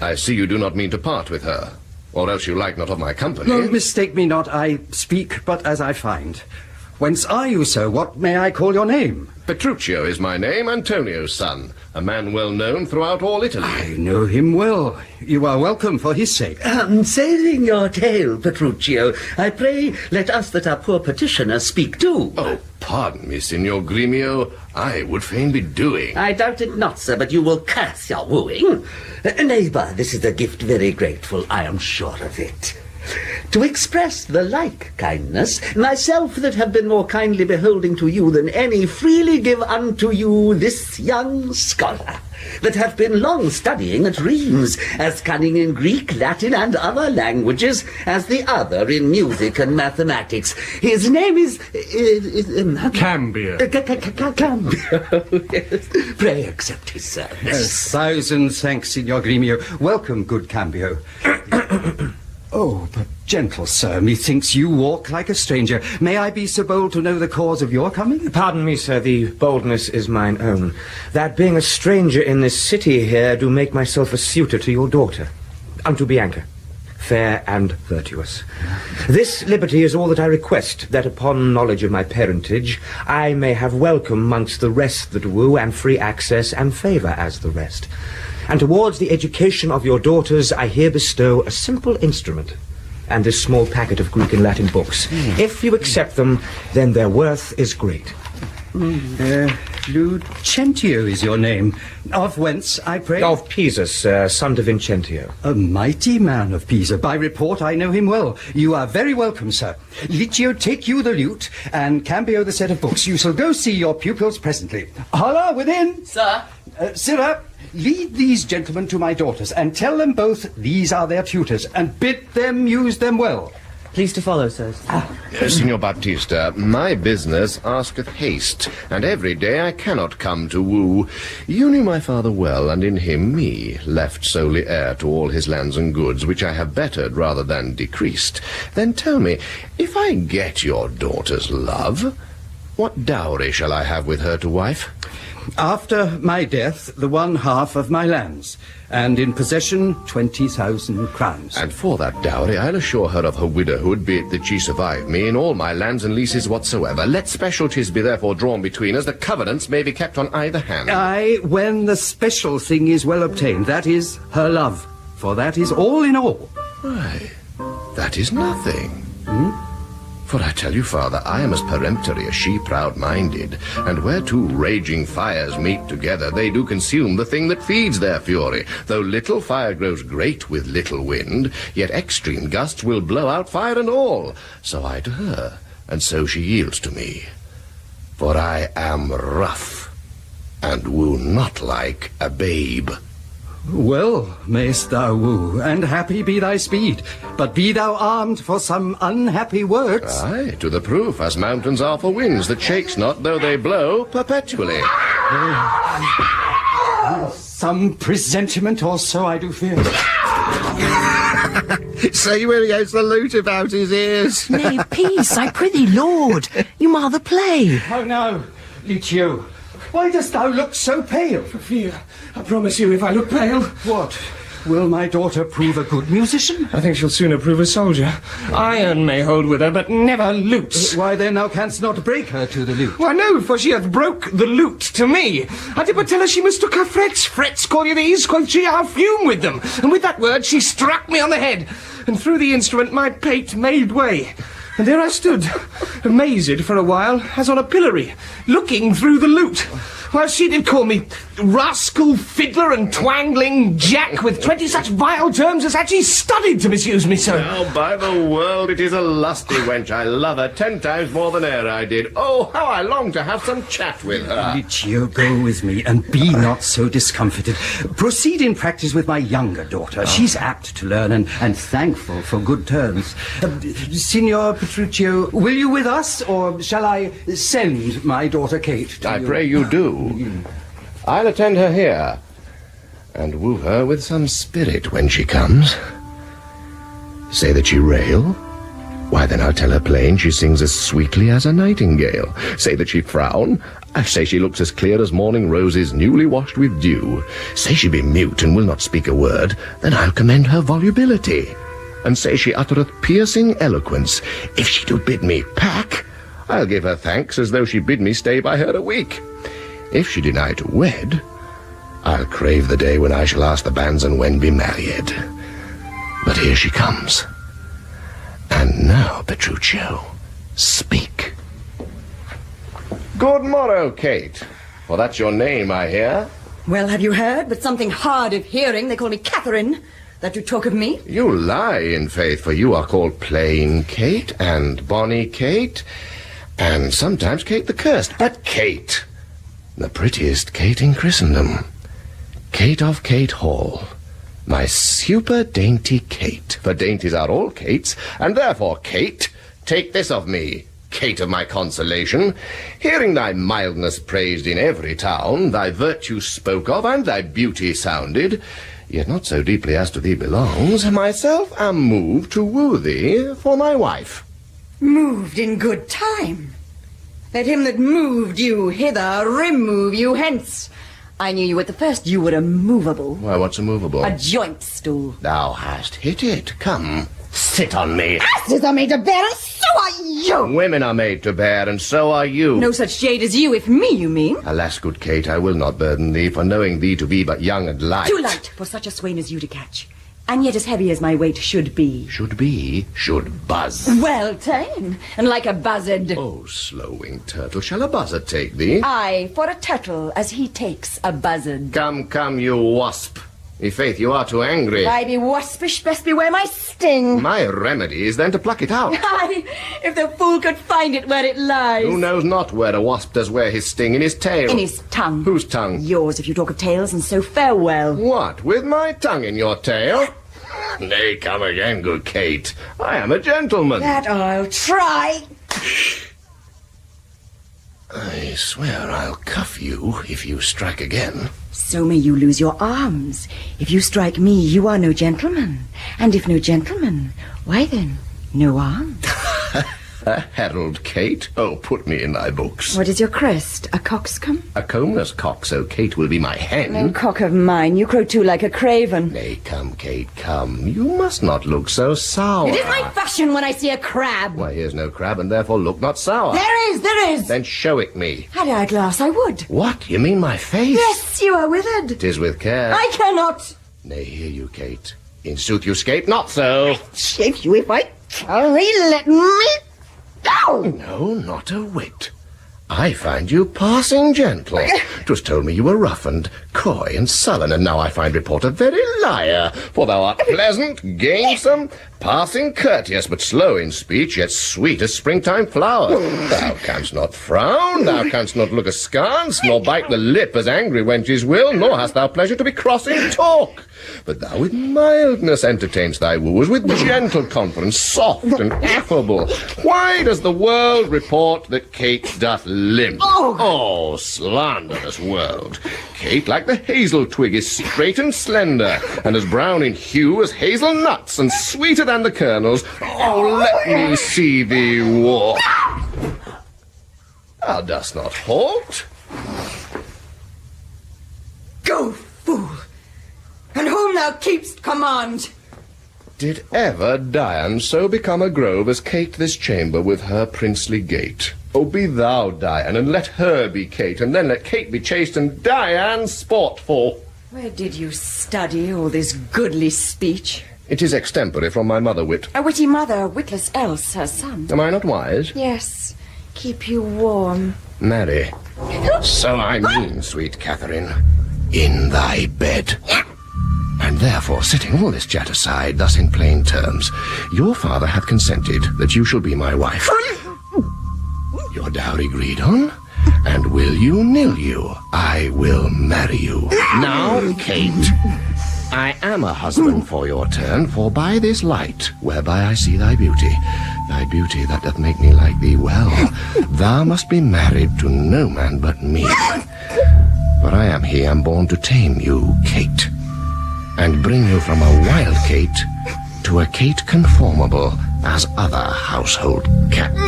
I see you do not mean to part with her, or else you like not of my company. No, mistake me not, I speak but as I find. Whence are you, sir? What may I call your name? Petruchio is my name, Antonio's son, a man well known throughout all Italy. I know him well. You are welcome for his sake. Saving your tale, Petruchio, I pray let us that our poor petitioner speak too. Oh, pardon me, Signor Gremio. I would fain be doing. I doubt it not, sir, but you will curse your wooing. Neighbour, this is a gift very grateful, I am sure of it. To express the like kindness, myself that have been more kindly beholding to you than any, freely give unto you this young scholar, that hath been long studying at Rheims, as cunning in Greek, Latin, and other languages, as the other in music and mathematics. His name is... Campbell. Campbell, yes. Pray accept his service. Yes, thousand thanks, Signor Gremio. Welcome, good Campbell. Oh, but gentle sir, methinks you walk like a stranger. May I be so bold to know the cause of your coming? Pardon me, sir, the boldness is mine own. That being a stranger in this city here, do make myself a suitor to your daughter, unto Bianca, fair and virtuous. This liberty is all that I request, that upon knowledge of my parentage, I may have welcome mongst the rest that woo, and free access and favour as the rest. And towards the education of your daughters, I here bestow a simple instrument, and this small packet of Greek and Latin books. If you accept them, then their worth is great. Lucentio is your name. Of whence, I pray? Of Pisa, sir, son to Vincentio. A mighty man of Pisa. By report, I know him well. You are very welcome, sir. Liccio, take you the lute, and Campbell the set of books. You shall go see your pupils presently. Holla, within! Sir? Sirrah, lead these gentlemen to my daughters, and tell them both these are their tutors, and bid them use them well. Please to follow, sirs. Signor Baptista, my business asketh haste, and every day I cannot come to woo. You knew my father well, and in him me, left solely heir to all his lands and goods, which I have bettered rather than decreased. Then tell me, if I get your daughter's love, what dowry shall I have with her to wife? After my death, the 1/2 of my lands, and in possession 20,000 crowns. And for that dowry, I'll assure her of her widowhood, be it that she survive me, in all my lands and leases whatsoever. Let specialties be therefore drawn between us, the covenants may be kept on either hand. Aye, when the special thing is well obtained, that is her love, for that is all in all. Why, that is nothing. For I tell you, Father, I am as peremptory as she proud-minded, and where two raging fires meet together, they do consume the thing that feeds their fury. Though little fire grows great with little wind, yet extreme gusts will blow out fire and all. So I to her, and so she yields to me. For I am rough, and woo not like a babe. Well mayst thou woo, and happy be thy speed, but be thou armed for some unhappy words. Aye, to the proof, as mountains are for winds that shakes not, though they blow perpetually. Some presentiment or so, I do fear. See where he has the lute about his ears. Nay, peace, I prithee, lord. You mar the play. Oh no, Lucentio. Why dost thou look so pale? For fear. I promise you, if I look pale... What? Will my daughter prove a good musician? I think she'll sooner prove a soldier. Iron may hold with her, but never lutes. Why then thou canst not break her to the lute? Why no, for she hath broke the lute to me. I did but tell her she mistook her frets. Frets, call you these? Quoth she, I'll fume with them. And with that word she struck me on the head, and through the instrument my pate made way. And there I stood, amazed for a while, as on a pillory, looking through the lute, while she did call me rascal, fiddler, and twangling jack, with 20 such vile terms as had she studied to misuse me so. Now, by the world, it is a lusty wench. I love her 10 times more than e'er I did. Oh, how I long to have some chat with her. Lucentio, go with me, and be not so discomfited. Proceed in practice with my younger daughter. She's apt to learn, and thankful for good turns. Signor Petruchio, will you with us, or shall I send my daughter Kate to I you? pray you do. I'll attend her here, and woo her with some spirit when she comes. Say that she rail? Why, then I'll tell her plain she sings as sweetly as a nightingale. Say that she frown? I say she looks as clear as morning roses newly washed with dew. Say she be mute and will not speak a word, then I'll commend her volubility. And say she uttereth piercing eloquence. If she do bid me pack, I'll give her thanks as though she bid me stay by her a week. If she deny to wed, I'll crave the day when I shall ask the banns and when be married. But here she comes. And now, Petruchio, speak. Good morrow, Kate. For that's your name, I hear. Well, have you heard? But something hard of hearing. They call me Katherine. That you talk of me? You lie, in faith, for you are called plain Kate, and bonny Kate, and sometimes Kate the Cursed. But Kate, the prettiest Kate in Christendom. Kate of Kate Hall. My super dainty Kate. For dainties are all Kates, and therefore, Kate, take this of me, Kate of my consolation. Hearing thy mildness praised in every town, thy virtue spoke of, and thy beauty sounded, yet not so deeply as to thee belongs, myself am moved to woo thee for my wife. Moved in good time. Let him that moved you hither remove you hence. I knew you at the first. You were immovable. Why, what's immovable? A joint stool. Thou hast hit it. Come, sit on me. Asses are made to bear, and so are you. Women are made to bear, and so are you. No such jade as you, if me you mean. Alas, good Kate, I will not burden thee, for knowing thee to be but young and light. Too light for such a swain as you to catch, and yet as heavy as my weight should be. Should buzz. Well ta'en, and like a buzzard. Oh, slow-winged turtle, shall a buzzard take thee? Aye, for a turtle, as he takes a buzzard. Come, you wasp. I'faith, you are too angry. If I be waspish, best beware my sting. My remedy is then to pluck it out. Aye, if the fool could find it where it lies. Who knows not where a wasp does wear his sting? In his tail. In his tongue. Whose tongue? Yours, if you talk of tails, and so farewell. What, with my tongue in your tail? Nay, come again, good Kate. I am a gentleman. That I'll try. I swear I'll cuff you if you strike again. So may you lose your arms. If you strike me, you are no gentleman. And if no gentleman, why then, no arms. A herald, Kate? Oh, put me in thy books. What is your crest? A coxcomb? A combless cock, so Kate will be my hen. No cock of mine. You crow too like a craven. Nay, come, Kate, come. You must not look so sour. It is my fashion when I see a crab. Why, here's no crab, and therefore look not sour. There is. Then show it me. Had I a glass, I would. What? You mean my face? Yes, you are withered. 'Tis with care. I cannot. Nay, hear you, Kate. In sooth you scape not so. Shave you if I carry, let me go. No, not a whit. I find you passing gentle. 'Twas told me you were rough and coy and sullen, and now I find report a very liar. For thou art pleasant, gamesome, passing courteous, but slow in speech, yet sweet as springtime flower. Thou canst not frown, thou canst not look askance, nor bite the lip as angry wenches will, nor hast thou pleasure to be cross in talk. But thou with mildness entertainst thy wooers, with gentle conference, soft and affable. Why does the world report that Kate doth limp? Oh, slanderous world! Kate, like the hazel twig, is straight and slender, and as brown in hue as hazel nuts, and sweeter than the kernels. Oh, let me see thee walk. Thou dost not halt. Go, fool, and whom thou keep'st command. Did ever Dian so become a grove as Kate this chamber with her princely gait? Oh, be thou Dian, and let her be Kate, and then let Kate be chaste and Dian sportful. Where did you study all this goodly speech? It is extempore from my mother wit. A witty mother, witless else her son. Am I not wise? Yes, keep you warm. Marry. So I mean, sweet Katherine, in thy bed. And therefore, setting all this chat aside, thus in plain terms, your father hath consented that you shall be my wife. Your dowry agreed on, and will you, nill you, I will marry you. Now, Kate, I am a husband for your turn, for by this light, whereby I see thy beauty that doth make me like thee well, thou must be married to no man but me. For I am he am born to tame you, Kate, and bring you from a wild Kate to a Kate conformable as other household cats.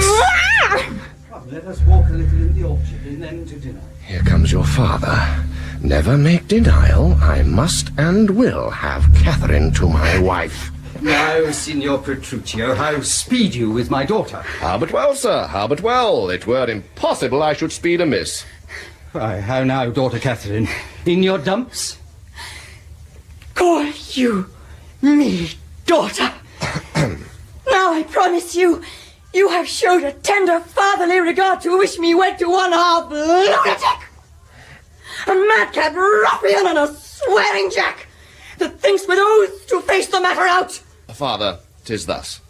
Come, let us walk a little in the orchard and then to dinner. Here comes your father. Never make denial. I must and will have Katherine to my wife. Now, Signor Petruchio, how speed you with my daughter? How but well, sir, how but well. It were impossible I should speed amiss. Why, how now, daughter Katherine? In your dumps? Call you me daughter. Now I promise you, you have showed a tender fatherly regard to wish me wed to one half lunatic, a madcap ruffian and a swearing jack that thinks with oaths to face the matter out. Father, 'tis thus.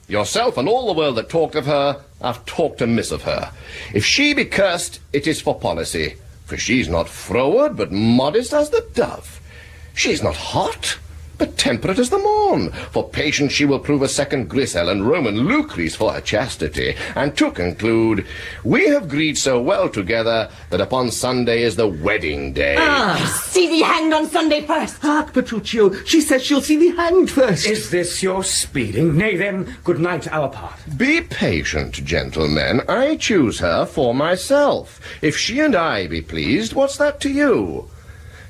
Yourself and all the world that talked of her have talked amiss of her. If she be cursed, it is for policy, for she's not froward, but modest as the dove. She's not hot, but temperate as the morn. For patience she will prove a second Grisel and Roman Lucrece for her chastity. And to conclude, we have agreed so well together that upon Sunday is the wedding day. See thee hanged on Sunday first. Hark, Petruchio, she says she'll see thee hanged first. Is this your speeding? Nay, then, good night, our part. Be patient, gentlemen. I choose her for myself. If she and I be pleased, what's that to you?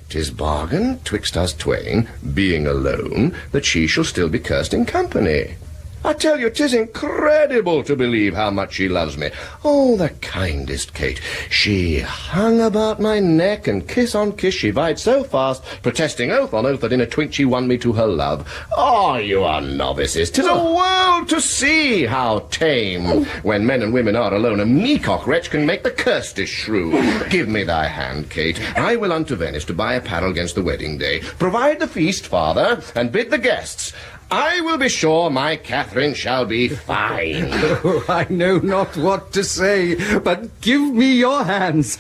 'Tis bargain twixt us twain, being alone, that she shall still be cursed in company. I tell you, 'tis incredible to believe how much she loves me. Oh, the kindest Kate. She hung about my neck, and kiss on kiss she vied so fast, protesting oath on oath that in a twink she won me to her love. Oh, you are novices. 'Tis a world to see how tame. When men and women are alone, a meacock wretch can make the cursedest shrew. Give me thy hand, Kate. I will unto Venice to buy apparel against the wedding day. Provide the feast, father, and bid the guests. I will be sure my Katherine shall be fine. Oh, I know not what to say, but give me your hands.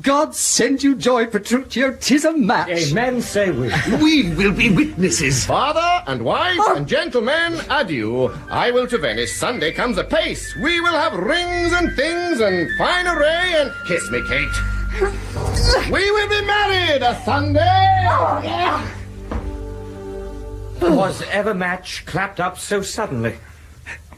God send you joy, Petruchio, 'tis a match. Amen, say we. We will be witnesses. Father and wife and gentlemen, adieu. I will to Venice. Sunday comes apace. We will have rings and things and fine array, and kiss me, Kate. We will be married a Sunday. Oh, yeah. Was ever match clapped up so suddenly?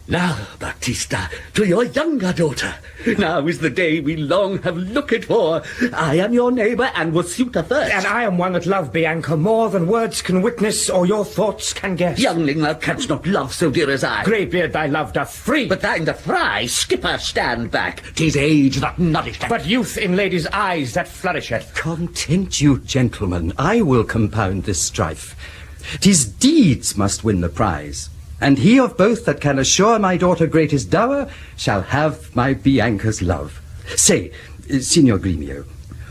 Now, Baptista, to your younger daughter. Now is the day we long have looked for. I am your neighbour and will suitor first. And I am one that love Bianca more than words can witness or your thoughts can guess. Youngling, thou canst not love so dear as I. Greybeard, thy love doth free. But thine doth fry. Skipper, stand back. 'Tis age that nourisheth. But youth in ladies' eyes that flourisheth. Content you, gentlemen. I will compound this strife. 'Tis deeds must win the prize. And he of both that can assure my daughter greatest dower shall have my Bianca's love. Say, Signor Gremio,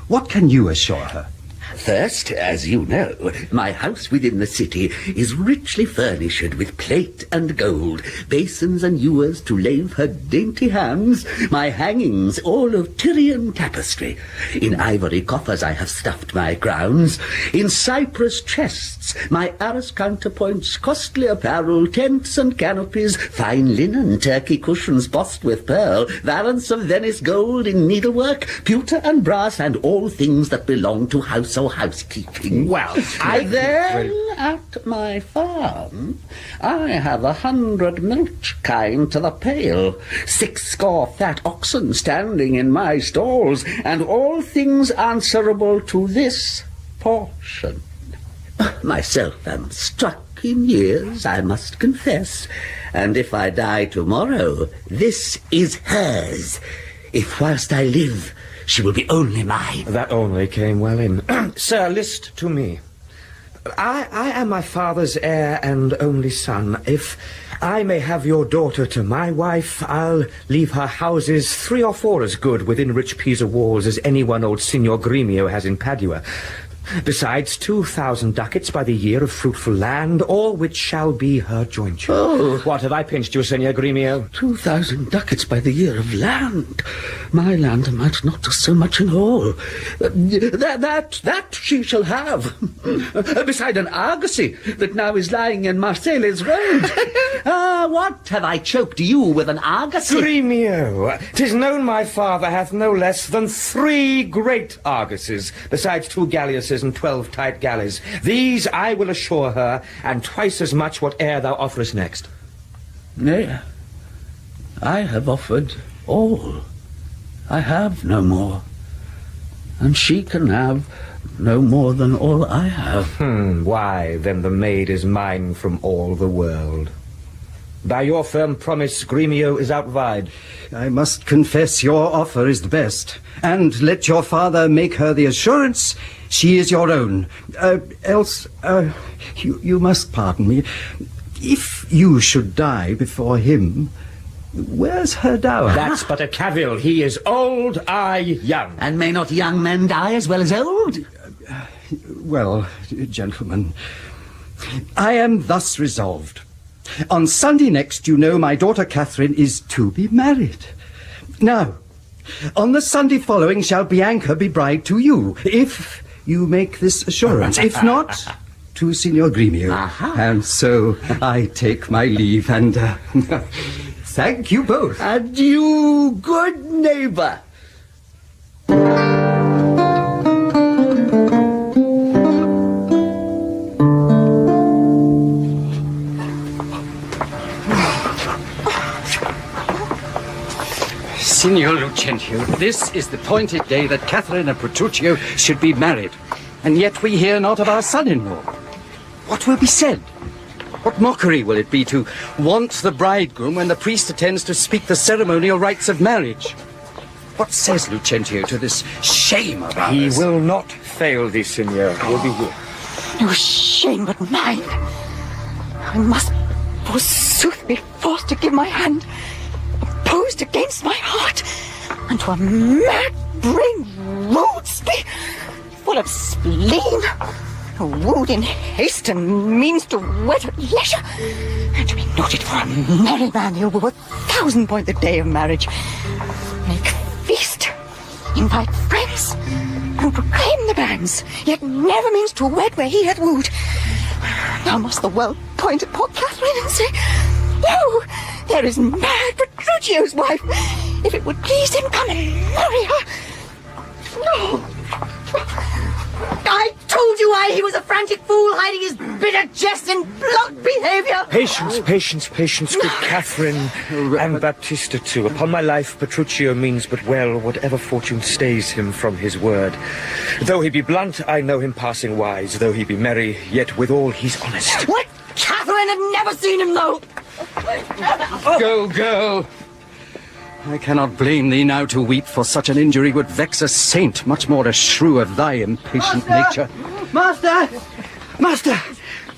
what can you assure her? First, as you know, my house within the city is richly furnished with plate and gold, basins and ewers to lave her dainty hands, my hangings all of Tyrian tapestry. In ivory coffers I have stuffed my crowns, in cypress chests my arras counterpoints, costly apparel, tents and canopies, fine linen, turkey cushions bossed with pearl, valance of Venice gold in needlework, pewter and brass, and all things that belong to house or housekeeping. Well, then at my farm I have 100 milch kine to the pail, 60 fat oxen standing in my stalls, and all things answerable to this portion. Myself am struck in years, I must confess, and if I die tomorrow, this is hers. If whilst I live, she will be only mine. That only came well in. Sir, list to me. I am my father's heir and only son. If I may have your daughter to my wife, I'll leave her houses 3 or 4 as good within rich Pisa walls as any one old Signor Gremio has in Padua. Besides 2,000 ducats by the year of fruitful land, all which shall be her jointure. Oh. What have I pinched you, Signor Gremio? 2,000 ducats by the year of land. My land might not so much in all. That she shall have. Beside an argosy that now is lying in Marseilles Road. What have I choked you with an argosy? Gremio, 'tis known my father hath no less than 3 great argosies, besides 2 galleasses and 12 tight galleys. These I will assure her, and twice as much whate'er thou offerest next. Nay, I have offered all. I have no more, and she can have no more than all I have. Why, then the maid is mine from all the world. By your firm promise, Gremio is outvied. I must confess your offer is the best, and let your father make her the assurance she is your own. Else, you must pardon me. If you should die before him, where's her dower? That's but a cavil. He is old, I young. And may not young men die as well as old? Well, gentlemen, I am thus resolved. On Sunday next, you know, my daughter Katherine is to be married. Now, on the Sunday following shall Bianca be bride to you, if you make this assurance. If not, to Signor Gremio. And so I take my leave, and thank you both. Adieu, good neighbour. Signor Lucentio, this is the appointed day that Katherine and Petruchio should be married, and yet we hear not of our son-in-law. What will be said? What mockery will it be to want the bridegroom when the priest attends to speak the ceremonial rites of marriage? What says Lucentio to this shame of ours? He will not fail thee, Signor. Will be here. No shame but mine. I must forsooth be forced to give my hand, opposed against my heart, unto a mad brain roadster, full of spleen, a wooed in haste and means to wed at leisure, and to be noted for a merry man who will 1,000 point the day of marriage, make feast, invite friends, and proclaim the banns, yet never means to wed where he hath wooed. Now must the well point at poor Katherine and say, "No, there is mad Petruchio's wife. If it would please him, come and marry her." No. I told you why he was a the frantic fool hiding his bitter jest and blunt behaviour? Patience, good Katherine, and Baptista too. Upon my life, Petruchio means but well, whatever fortune stays him from his word. Though he be blunt, I know him passing wise. Though he be merry, yet withal he's honest. What? Katherine had never seen him, though. Go, girl. I cannot blame thee now to weep, for such an injury would vex a saint, much more a shrew of thy impatient nature. Master!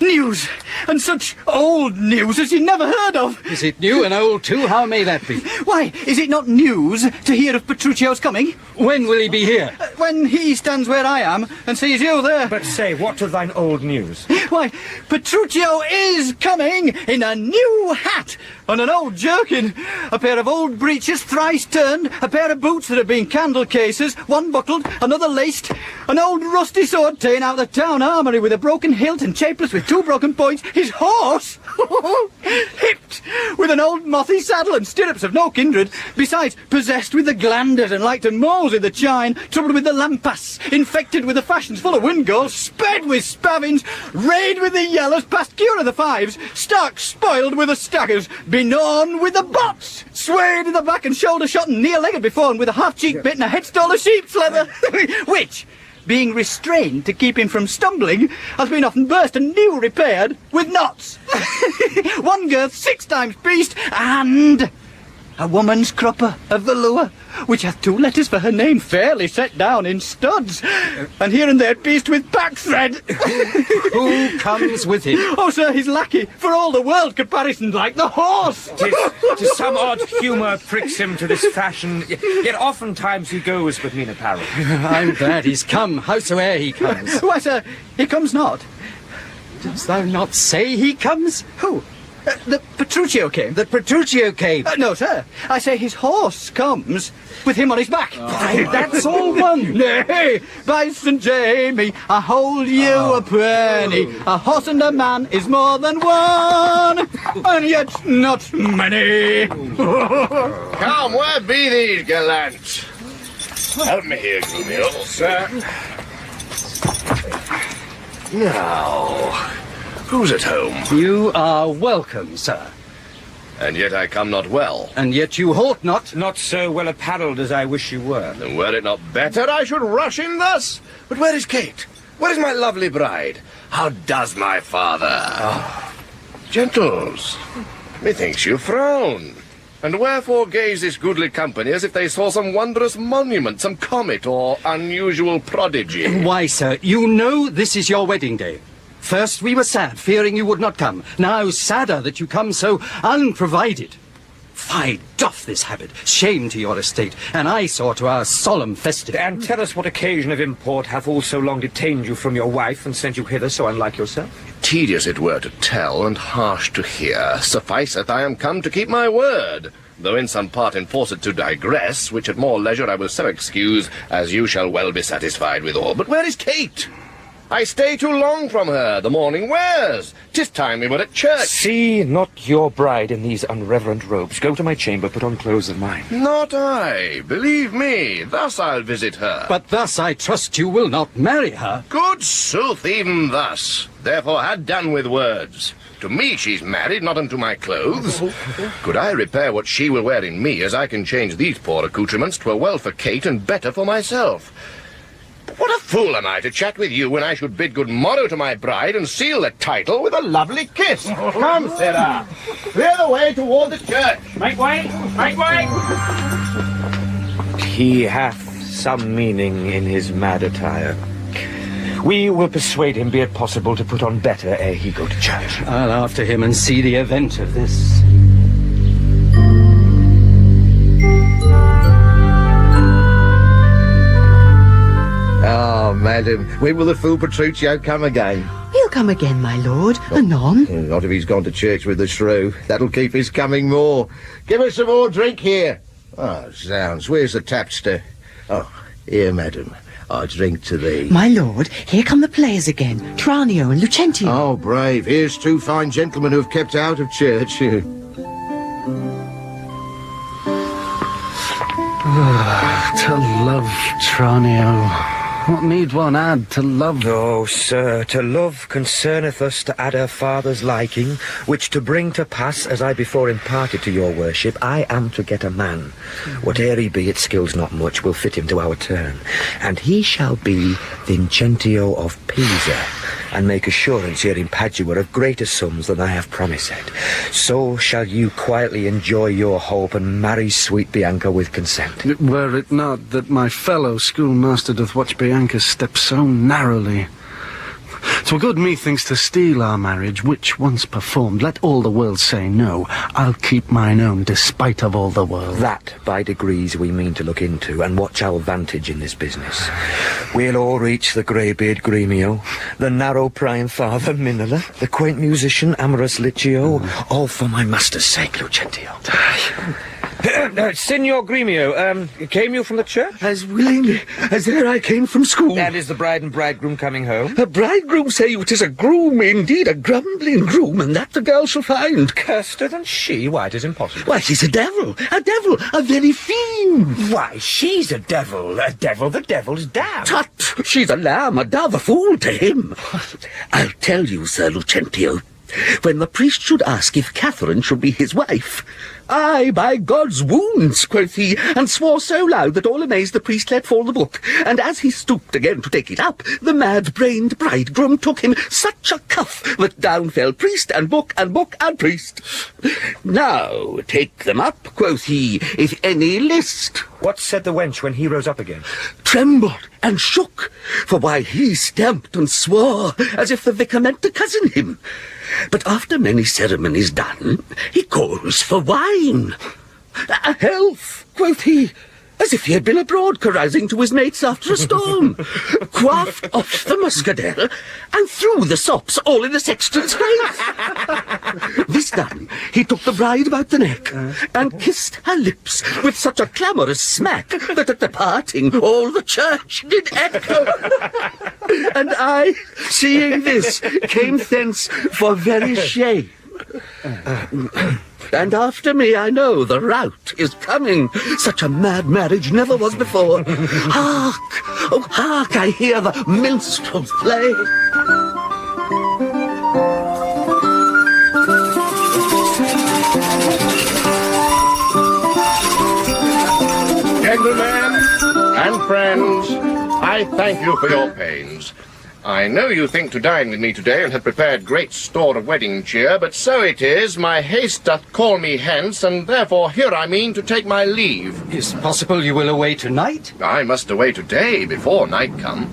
News! And such old news as you never heard of! Is it new and old too? How may that be? Why, is it not news to hear of Petruchio's coming? When will he be here? When he stands where I am and sees you there. But say, what of thine old news? Why, Petruchio is coming in a new hat and an old jerkin, a pair of old breeches thrice turned, a pair of boots that have been candle cases, one buckled, another laced, an old rusty sword ta'en out of the town armoury with a broken hilt and shapeless with 2 broken points, his horse hipped with an old mothy saddle and stirrups of no kindred, besides possessed with the glanders and like to mosey the chine, troubled with the lampas, infected with the fashions, full of windgalls, sped with spavins, rayed with the yellers, past cure of the fives, stark spoiled with the staggers, benorn with the bots, swayed in the back and shoulder shot and near-legged before and with a half-cheek bit and a headstall of sheep's leather, which, being restrained to keep him from stumbling, has been often burst and new repaired with knots. One girth 6 times pieced, and a woman's crupper of the lure, which hath 2 letters for her name fairly set down in studs, and here and there pieced with pack thread. Who comes with him? Oh, sir, his lackey, for all the world comparisons like the horse. 'Tis some odd humour pricks him to this fashion, yet oftentimes he goes but mean apparel. I'm glad he's come, howsoe'er he comes. Why, sir, he comes not. Dost thou not say he comes? Who? The Petruchio came. The Petruchio came. No, sir. I say his horse comes with him on his back. Why, that's all one. Nay, by St. Jamie, I hold you a penny. A horse and a man is more than one, and yet not many. Come, where be these gallants? Help me here, Gremio. Sir. Now, who's at home? You are welcome, sir. And yet I come not well. And yet you halt not. Not so well apparelled as I wish you were. And were it not better I should rush in thus? But where is Kate? Where is my lovely bride? How does my father? Gentles, methinks you frown. And wherefore gaze this goodly company as if they saw some wondrous monument, some comet or unusual prodigy? Why, sir, you know this is your wedding day. First we were sad, fearing you would not come. Now sadder that you come so unprovided. Fie, doff this habit, shame to your estate, and eyesore to our solemn festive. And tell us what occasion of import hath all so long detained you from your wife and sent you hither so unlike yourself? Tedious it were to tell, and harsh to hear. Sufficeth I am come to keep my word, though in some part enforced to digress, which at more leisure I will so excuse, as you shall well be satisfied withal. But where is Kate? I stay too long from her, the morning wears. 'Tis time we were at church. See not your bride in these unreverent robes. Go to my chamber, put on clothes of mine. Not I, believe me, thus I'll visit her. But thus I trust you will not marry her. Good sooth, even thus. Therefore had done with words. To me she's married, not unto my clothes. Could I repair what she will wear in me, as I can change these poor accoutrements, 'twere well for Kate and better for myself. But what a fool am I to chat with you when I should bid good morrow to my bride and seal the title with a lovely kiss. Come, Sarah, clear the way toward the church. Make way! Make way! He hath some meaning in his mad attire. We will persuade him, be it possible, to put on better ere he go to church. I'll after him and see the event of this. Ah, madam, when will the fool Petruchio come again? He'll come again, my lord, anon. Not if he's gone to church with the shrew. That'll keep his coming more. Give us some more drink here. Oh, zounds, where's the tapster? Oh, here, madam, I drink to thee. My lord, here come the players again, Tranio and Lucentio. Oh, brave, here's 2 fine gentlemen who have kept out of church. To love Tranio, What need one add to love? Oh, sir, to love concerneth us to add her father's liking, which to bring to pass, as I before imparted to your worship, I am to get a man. Whate'er he be, it skills not much, will fit him to our turn. And he shall be Lucentio of Pisa, and make assurance here in Padua of greater sums than I have promised. So shall you quietly enjoy your hope and marry sweet Bianca with consent. Were it not that my fellow schoolmaster doth watch Bianca's steps so narrowly. 'Twere good, methinks, to steal our marriage, which once performed, let all the world say no. I'll keep mine own, despite of all the world. That, by degrees, we mean to look into, and watch our vantage in this business. We'll all reach the grey-beard Gremio, the narrow prime father Minola, the quaint musician amorous Liccio, all for my master's sake, Lucentio. Signor Gremio, came you from the church? As willingly as ere I came from school. And is the bride and bridegroom coming home? A bridegroom say you 'tis a groom, indeed, a grumbling groom, and that the girl shall find. Curster than she? Why, it is impossible. Why, she's a devil, a very fiend. Why, she's a devil, the devil's dam. Tut, she's a lamb, a dove, a fool to him. I'll tell you, Sir Lucentio, when the priest should ask if Katherine should be his wife, "Aye, by God's wounds," quoth he, and swore so loud that all amazed the priest let fall the book, and as he stooped again to take it up, the mad-brained bridegroom took him such a cuff that down fell priest and book and book and priest. "Now take them up," quoth he, "if any list." What said the wench when he rose up again? Trembled and shook, for why he stamped and swore as if the vicar meant to cozen him. But after many ceremonies done, he calls for wine. "A health," quoth he, as if he had been abroad carousing to his mates after a storm. Quaffed off the muscadel, and threw the sops all in the sexton's face. This done, he took the bride about the neck, and kissed her lips with such a clamorous smack, that at the parting all the church did echo. And I, seeing this, came thence for very shame. And after me, I know the rout is coming. Such a mad marriage never was before. Hark! Oh, hark! I hear the minstrels play. Gentlemen and friends, I thank you for your pains. I know you think to dine with me today and have prepared great store of wedding cheer, but so it is, my haste doth call me hence, and therefore here I mean to take my leave. Is it possible you will away tonight? I must away today, before night come.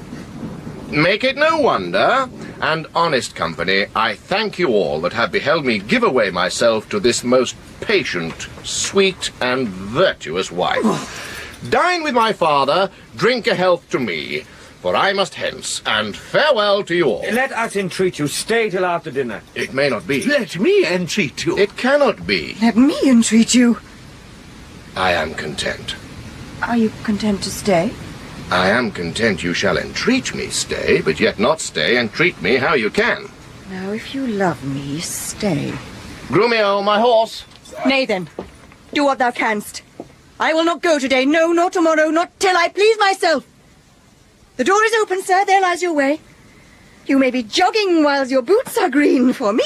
Make it no wonder, and honest company, I thank you all that have beheld me give away myself to this most patient, sweet, and virtuous wife. Dine with my father, drink a health to me, for I must hence, and farewell to you all. Let us entreat you, stay till after dinner. It may not be. Let me entreat you. It cannot be. Let me entreat you. I am content. Are you content to stay? I am content you shall entreat me stay, but yet not stay and treat me how you can. Now, if you love me, stay. Gremio, my horse. Nay then, do what thou canst. I will not go today, no, nor tomorrow, not till I please myself. The door is open, sir, there lies your way. You may be jogging whiles your boots are green for me.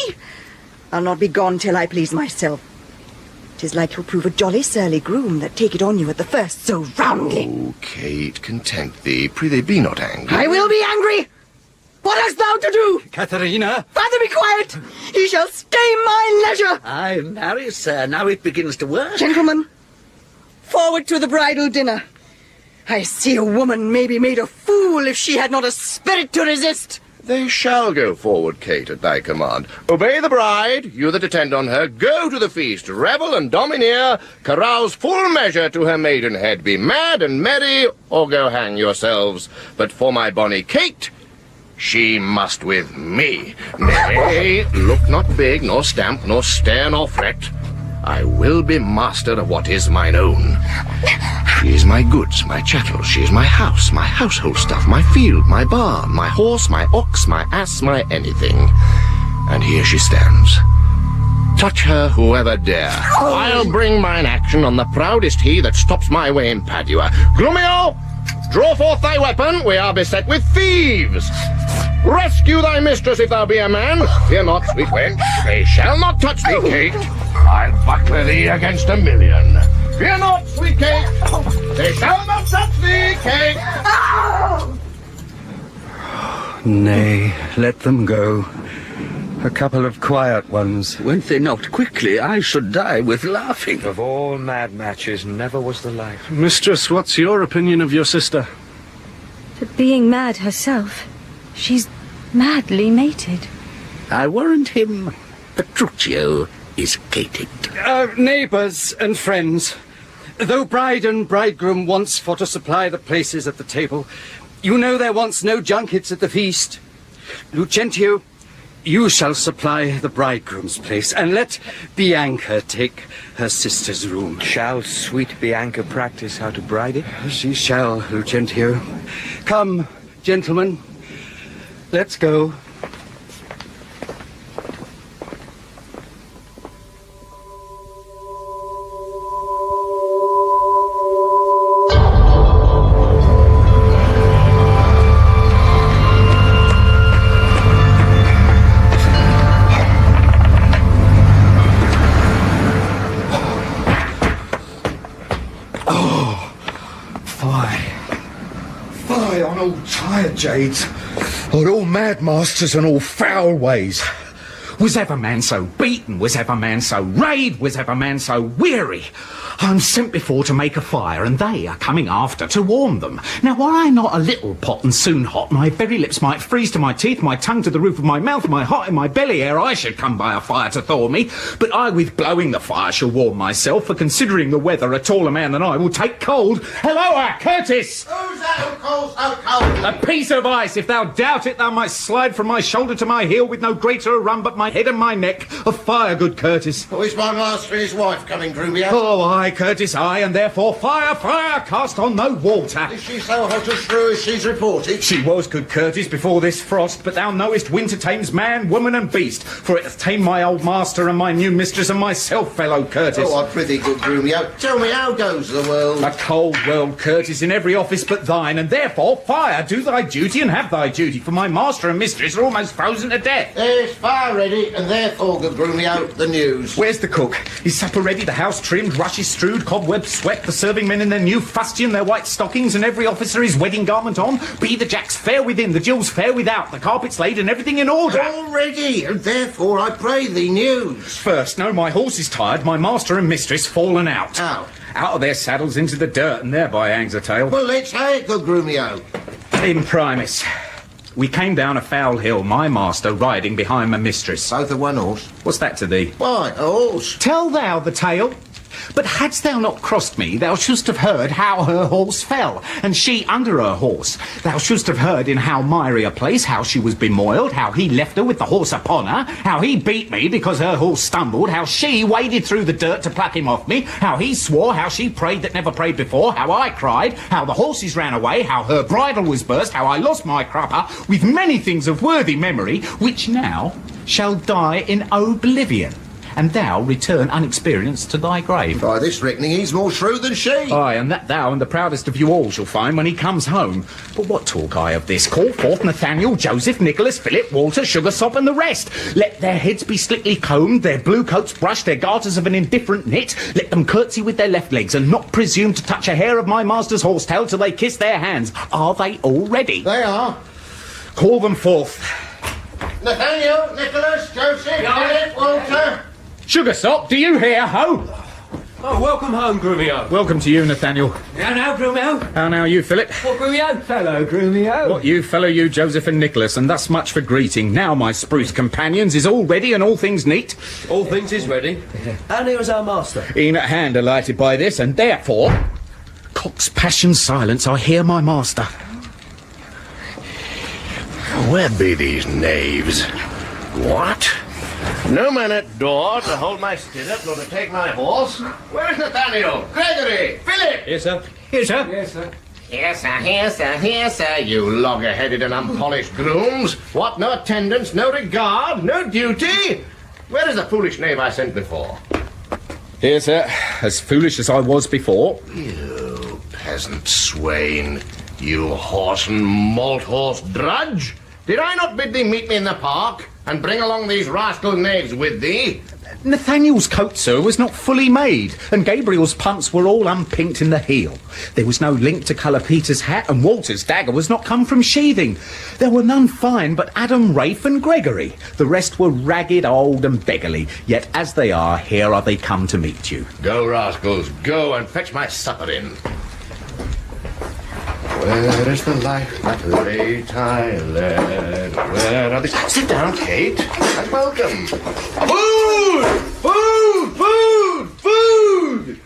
I'll not be gone till I please myself. 'Tis like you'll prove a jolly surly groom that take it on you at the first so roundly. Oh, Kate, content thee. Prithee, be not angry. I will be angry! What hast thou to do? Katherina! Father, be quiet! He shall stay my leisure! Aye, marry, sir, now it begins to work. Gentlemen, forward to the bridal dinner. I see a woman may be made a fool if she had not a spirit to resist. They shall go forward, Kate, at thy command. Obey the bride, you that attend on her. Go to the feast, revel and domineer, carouse full measure to her maidenhead. Be mad and merry, or go hang yourselves. But for my bonny Kate, she must with me. Nay, look not big, nor stamp, nor stare, nor fret. I will be master of what is mine own. She is my goods, my chattel, she is my house, my household stuff, my field, my barn, my horse, my ox, my ass, my anything. And here she stands. Touch her whoever dare. I'll bring mine action on the proudest he that stops my way in Padua. Gremio, Draw forth thy weapon, we are beset with thieves. Rescue thy mistress if thou be a man. Fear not, sweet wench, they shall not touch thee, Kate. I'll buckler thee against 1,000,000. Fear not, sweet Kate, they shall not touch thee, Kate. Nay, let them go. A couple of quiet ones. Went they not quickly, I should die with laughing. Of all mad matches, never was the like. Mistress, what's your opinion of your sister? But being mad herself, she's madly mated. I warrant him, Petruchio is gated. Neighbours and friends, though bride and bridegroom once for to supply the places at the table, you know there wants no junkets at the feast. Lucentio, you shall supply the bridegroom's place, and let Bianca take her sister's room. Shall sweet Bianca practice how to bride it? She shall, Lucentio. Come, gentlemen, let's go. On all tired jades, on all mad masters and all foul ways. Was ever man so beaten? Was ever man so rayed? Was ever man so weary? I'm sent before to make a fire, and they are coming after to warm them. Now, were I not a little pot and soon hot, my very lips might freeze to my teeth, my tongue to the roof of my mouth, my heart in my belly, ere I should come by a fire to thaw me. But I with blowing the fire shall warm myself, for considering the weather, a taller man than I will take cold. Helloa, Curtis! Who's that who calls so cold? A piece of ice. If thou doubt it, thou might slide from my shoulder to my heel with no greater a run but my head and my neck. A fire, good Curtis. Oh, is my master and his wife coming, Gremio? Oh, aye, Curtis, aye, and therefore fire, fire, cast on no water. Is she so hot as Shrew as she's reported? She was, good Curtis, before this frost, but thou knowest winter tames man, woman and beast, for it hath tamed my old master and my new mistress and myself, fellow Curtis. Oh, I prithee, good Gremio, tell me how goes the world? A cold world, Curtis, in every office but thine, and therefore fire, do thy duty and have thy duty, for my master and mistress are almost frozen to death. There's fire ready, and therefore, good Gremio, the news. Where's the cook? Is supper ready, the house trimmed, rushes strewed, cobwebs swept, the serving men in their new fustian, their white stockings, and every officer his wedding garment on? Be the jacks fair within, the jewels fair without, the carpets laid, and everything in order? All ready, and therefore I pray thee news. First, no, my horse is tired, my master and mistress fallen out. How? Out of their saddles into the dirt, and thereby hangs a tale. Well, let's have it, good Gremio. In primis, we came down a foul hill, my master riding behind my mistress. Both of one horse? What's that to thee? Why, a horse. Tell thou the tale. But hadst thou not crossed me, thou shouldst have heard how her horse fell, and she under her horse. Thou shouldst have heard in how miry a place, how she was bemoiled, how he left her with the horse upon her, how he beat me because her horse stumbled, how she waded through the dirt to pluck him off me, how he swore, how she prayed that never prayed before, how I cried, how the horses ran away, how her bridle was burst, how I lost my crupper, with many things of worthy memory, which now shall die in oblivion, and thou return unexperienced to thy grave. By this reckoning he's more shrewd than she. Aye, and that thou and the proudest of you all shall find when he comes home. But what talk I of this? Call forth Nathaniel, Joseph, Nicholas, Philip, Walter, Sugarsop, and the rest. Let their heads be slickly combed, their blue coats brushed, their garters of an indifferent knit. Let them curtsy with their left legs, and not presume to touch a hair of my master's horsetail till they kiss their hands. Are they all ready? They are. Call them forth. Nathaniel, Nicholas, Joseph, Philip, Walter. Sugarsop, do you hear, ho? Oh, welcome home, Gremio. Welcome to you, Nathaniel. How now, Gremio? How now, you, Philip? What, Gremio? Hello, Gremio. What you, fellow you, Joseph and Nicholas, and thus much for greeting. Now, my spruce companions, is all ready and all things neat? All things is ready. And here is our master. E'en at hand, delighted by this, and therefore, cock's passion silence, I hear my master. Where be these knaves? What? No man at door to hold my stirrup nor to take my horse. Where is Nathaniel? Gregory? Philip? Yes, sir. Here, sir. Yes, sir. Here, sir, here, sir, here, sir, you logger-headed and unpolished grooms. What, no attendance, no regard, no duty? Where is the foolish knave I sent before? Here, sir. As foolish as I was before. You peasant swain. You horse and malt horse drudge! Did I not bid thee meet me in the park, and bring along these rascal knaves with thee? Nathaniel's coat, sir, was not fully made, and Gabriel's punts were all unpinked in the heel. There was no link to colour Peter's hat, and Walter's dagger was not come from sheathing. There were none fine but Adam, Rafe, and Gregory. The rest were ragged, old, and beggarly. Yet as they are, here are they come to meet you. Go, rascals, go and fetch my supper in. Where is the life that late I led? Where are they? Sit down, Kate, and welcome. Food! Food! Food! Food!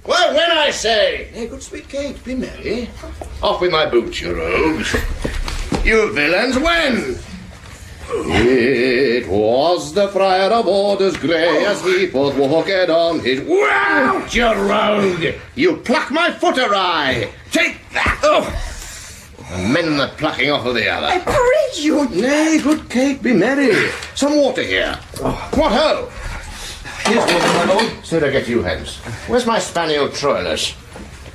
Well, when I say... Hey, good sweet Kate, be merry. Off with my boots, you rogues. You villains, when? It was the Friar of Orders Grey as he forth walked on his... Wow, you rogue! You pluck my foot awry! Take that! Oh! And mend the plucking off of the other. I pray you! Nay, good Kate, be merry. Some water here. What ho! Here's water, my lord. So to get you hence. Where's my spaniel Troilus?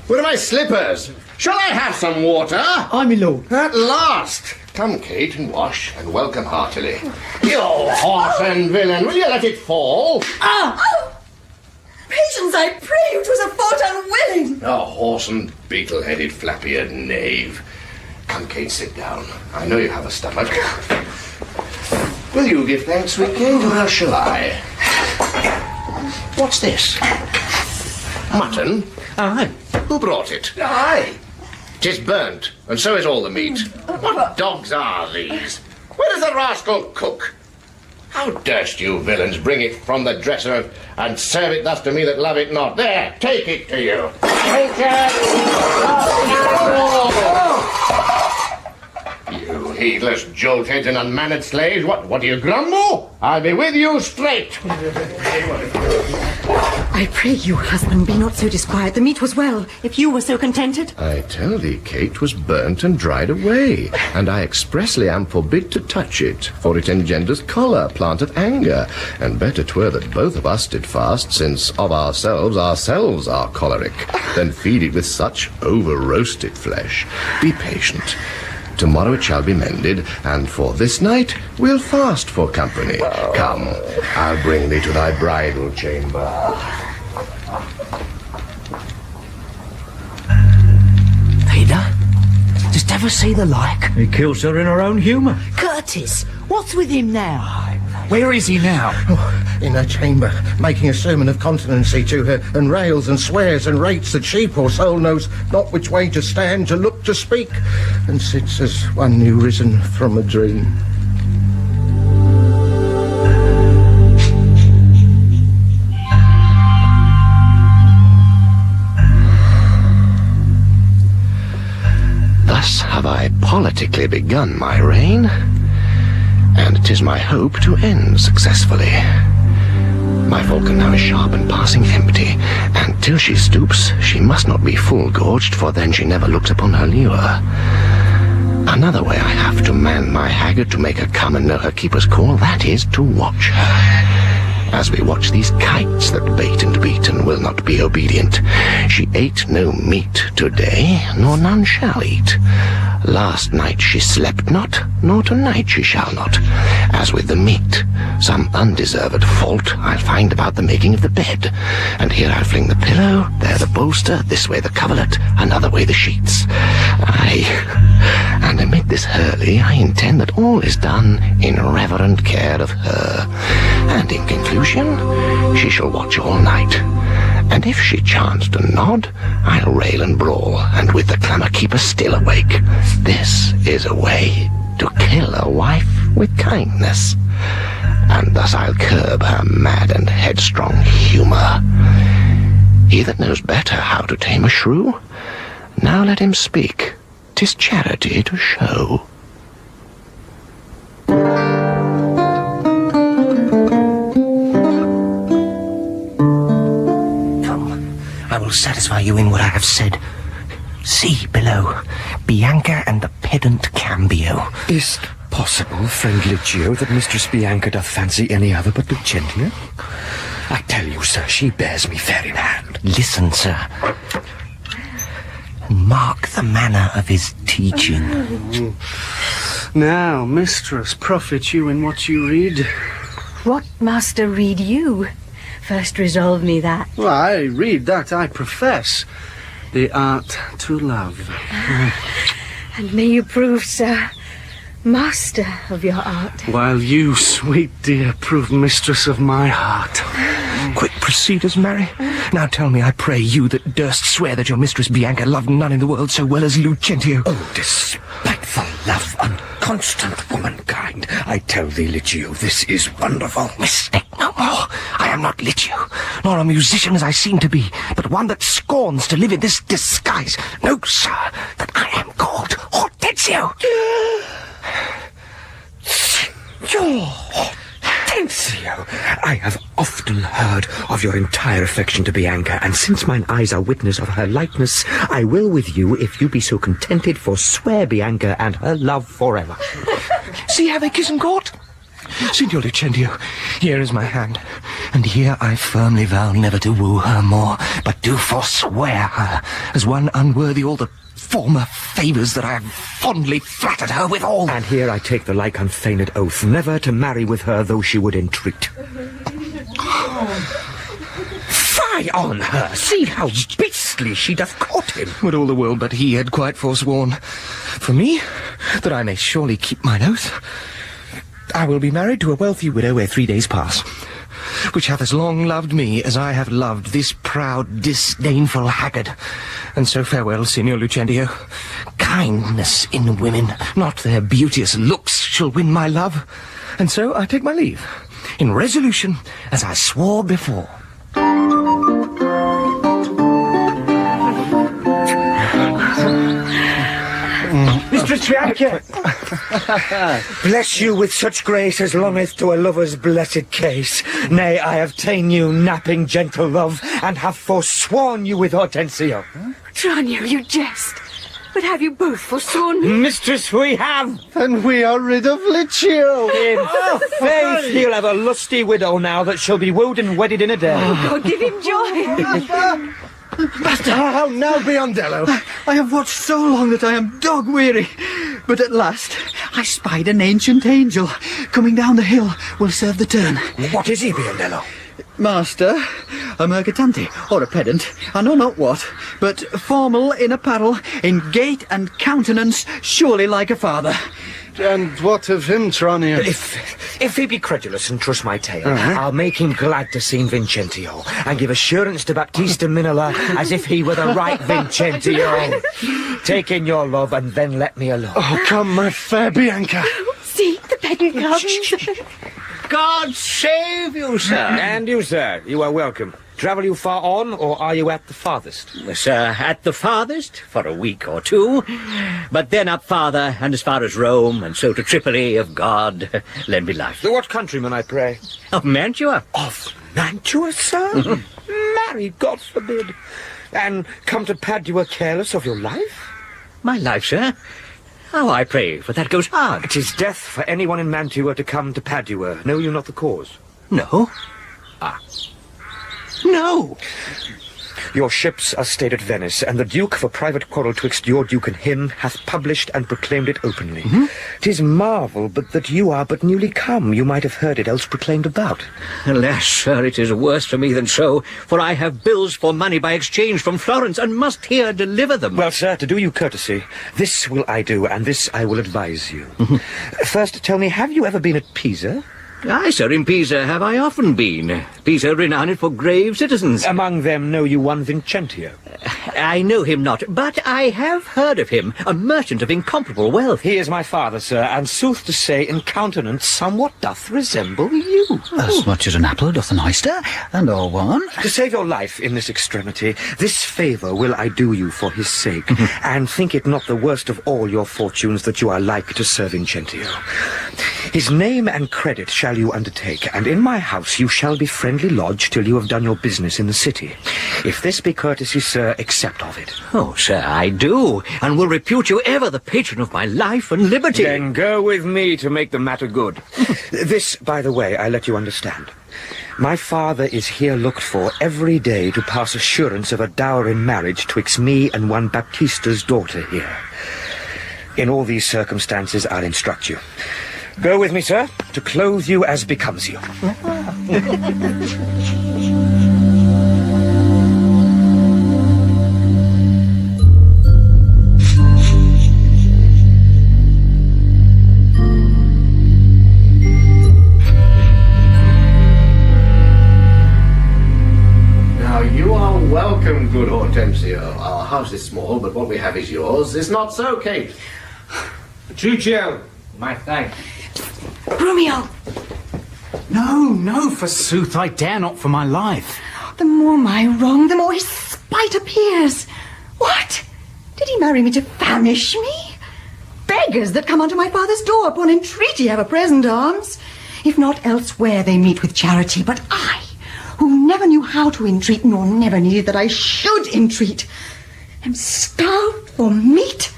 Where are my slippers? Shall I have some water? Aye, my lord. At last! Come, Kate, and wash, and welcome heartily. You horse and villain, will you let it fall? Ah! Oh! Patience, I pray you, 'twas a fault unwilling. A horse and beetle-headed, flappy-eared knave. Come, Kate, sit down. I know you have a stomach. Will you give thanks, sweet Kate, or else shall I? What's this? Mutton? Aye. Who brought it? Aye. 'Tis burnt, and so is all the meat. What dogs are these? Where does the rascal cook? How durst you villains bring it from the dresser and serve it thus to me that love it not? There, take it to you. Take it! You heedless joltheads and unmannered slaves, what do you grumble? I'll be with you straight. I pray you, husband, be not so disquiet. The meat was well, if you were so contented. I tell thee, Kate, was burnt and dried away, and I expressly am forbid to touch it, for it engenders choler, plant of anger, and better 'twere that both of us did fast, since of ourselves are choleric, than feed it with such over-roasted flesh. Be patient. Tomorrow it shall be mended, and for this night we'll fast for company. Come, I'll bring thee to thy bridal chamber. Peter, dost ever see the like? He kills her in her own humour. Curtis, what's with him now? Where is he now? Oh, in her chamber, making a sermon of continency to her, and rails and swears and rates that she, poor soul, knows not which way to stand, to look, to speak, and sits as one new risen from a dream. Thus have I politically begun my reign, and 'tis my hope to end successfully. My falcon now is sharp and passing empty, and till she stoops, she must not be full gorged, for then she never looks upon her lure. Another way I have to man my haggard to make her come and know her keeper's call, that is to watch her. As we watch these kites that bait and beat and will not be obedient. She ate no meat today, nor none shall eat. Last night she slept not, nor tonight she shall not. As with the meat, some undeserved fault I'll find about the making of the bed. And here I'll fling the pillow, there the bolster, this way the coverlet, another way the sheets. Aye, and amid this hurly I intend that all is done in reverent care of her. And in conclusion, she shall watch all night. And if she chance to nod, I'll rail and brawl, and with the clamour keep her still awake. This is a way to kill a wife with kindness, and thus I'll curb her mad and headstrong humour. He that knows better how to tame a shrew, now let him speak. 'Tis charity to show. I will satisfy you in what I have said. See below, Bianca and the pedant Cambio. Is't possible, friend Licio, that Mistress Bianca doth fancy any other but the gentler? I tell you, sir, she bears me fair in hand. Listen, sir. and mark the manner of his teaching. Now, mistress, profit you in what you read. What master read you? First resolve me that. Well, I read that I profess. The art to love. And may you prove, sir, master of your art. While you, sweet dear, prove mistress of my heart. Quick, proceed as Mary. Now tell me, I pray you, that durst swear that your mistress Bianca loved none in the world so well as Lucentio. Oh, despiteful love, unconstant womankind, I tell thee, Licio, this is wonderful. Mistake no more. I am not Licio, nor a musician as I seem to be, but one that scorns to live in this disguise. No, sir, that I am called Hortensio. Your Hortensio! I have often heard of your entire affection to Bianca, and since mine eyes are witness of her likeness, I will with you, if you be so contented, forswear Bianca and her love forever. See how they kiss and court? Signor Lucentio, here is my hand, and here I firmly vow never to woo her more, but do forswear her, as one unworthy all the former favours that I have fondly flattered her withal. And here I take the like unfeigned oath, never to marry with her, though she would entreat. Fie on her! See how beastly she doth court him! Would all the world but he had quite forsworn. For me, that I may surely keep mine oath, I will be married to a wealthy widow ere 3 days pass, which hath as long loved me as I have loved this proud, disdainful haggard. And so farewell, Signor Lucentio. Kindness in women, not their beauteous looks, shall win my love. And so I take my leave, in resolution, as I swore before. Mistress Bianca! Bless you with such grace as longeth to a lover's blessed case. Nay, I have ta'en you, napping gentle love, and have forsworn you with Hortensio. Tranio, you jest. But have you both forsworn me? Mistress, we have. And we are rid of Licio. In faith, he'll have a lusty widow now that shall be wooed and wedded in a day. Oh, God, give him joy. Master, how now, Biondello? I have watched so long that I am dog-weary. But at last I spied an ancient angel coming down the hill will serve the turn. What is he, Biondello? Master, a mercatante, or a pedant, I know not what, but formal in apparel, in gait and countenance, surely like a father. And what of him, Tranio? If he be credulous and trust my tale, I'll make him glad to see Vincentio, and give assurance to Bianca Minola as if he were the right Vincentio. Take in your love, and then let me alone. Oh, come, my fair Bianca. See, the pedant comes. God save you, sir. And you, sir, you are welcome. Travel you far on, or are you at the farthest? Sir, at the farthest, for a week or two. But then up farther, and as far as Rome, and so to Tripoli, if God lend me life. What countryman, I pray? Of Mantua. Of Mantua, sir? Marry, God forbid. And come to Padua careless of your life? My life, sir? Oh, I pray, for that goes hard. 'Tis death for anyone in Mantua to come to Padua. Know you not the cause? No. No! Your ships are stayed at Venice, and the Duke, for private quarrel twixt your Duke and him, hath published and proclaimed it openly. 'Tis marvel but that you are but newly come. You might have heard it else proclaimed about. Alas, sir, it is worse for me than so, for I have bills for money by exchange from Florence, and must here deliver them. Well, sir, to do you courtesy, this will I do, and this I will advise you. First, tell me, have you ever been at Pisa? Aye, sir, in Pisa have I often been. Pisa renowned for grave citizens. Among them know you one Vincentio? I know him not, but I have heard of him, a merchant of incomparable wealth. He is my father, sir, and sooth to say, in countenance somewhat doth resemble you. As much as an apple doth an oyster, and all one. To save your life in this extremity, this favour will I do you for his sake, and think it not the worst of all your fortunes that you are like to Sir Vincentio. His name and credit shall you undertake, and in my house you shall be friendly lodged till you have done your business in the city. If this be courtesy, sir, accept of it. Oh, sir, I do, and will repute you ever the patron of my life and liberty. Then go with me to make the matter good. This, by the way, I let you understand. My father is here looked for every day to pass assurance of a dower in marriage twixt me and one Baptista's daughter here. In all these circumstances, I'll instruct you. Go with me, sir, to clothe you as becomes you. Welcome, good Hortensio. Our house is small, but what we have is yours. Is not so, Kate? Petruchio, my thanks. Gremio! No, forsooth, I dare not for my life. The more my wrong, the more his spite appears. What? Did he marry me to famish me? Beggars that come unto my father's door upon entreaty have a present arms. If not elsewhere, they meet with charity, but I, who never knew how to entreat, nor never needed that I should entreat, am starved for meat,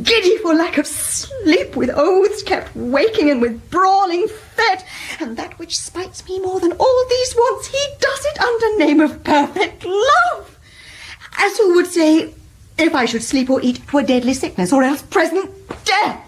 giddy for lack of sleep, with oaths kept waking, and with brawling fed, and that which spites me more than all these wants, he does it under name of perfect love, as who would say, if I should sleep or eat, 'twere deadly sickness, or else present death.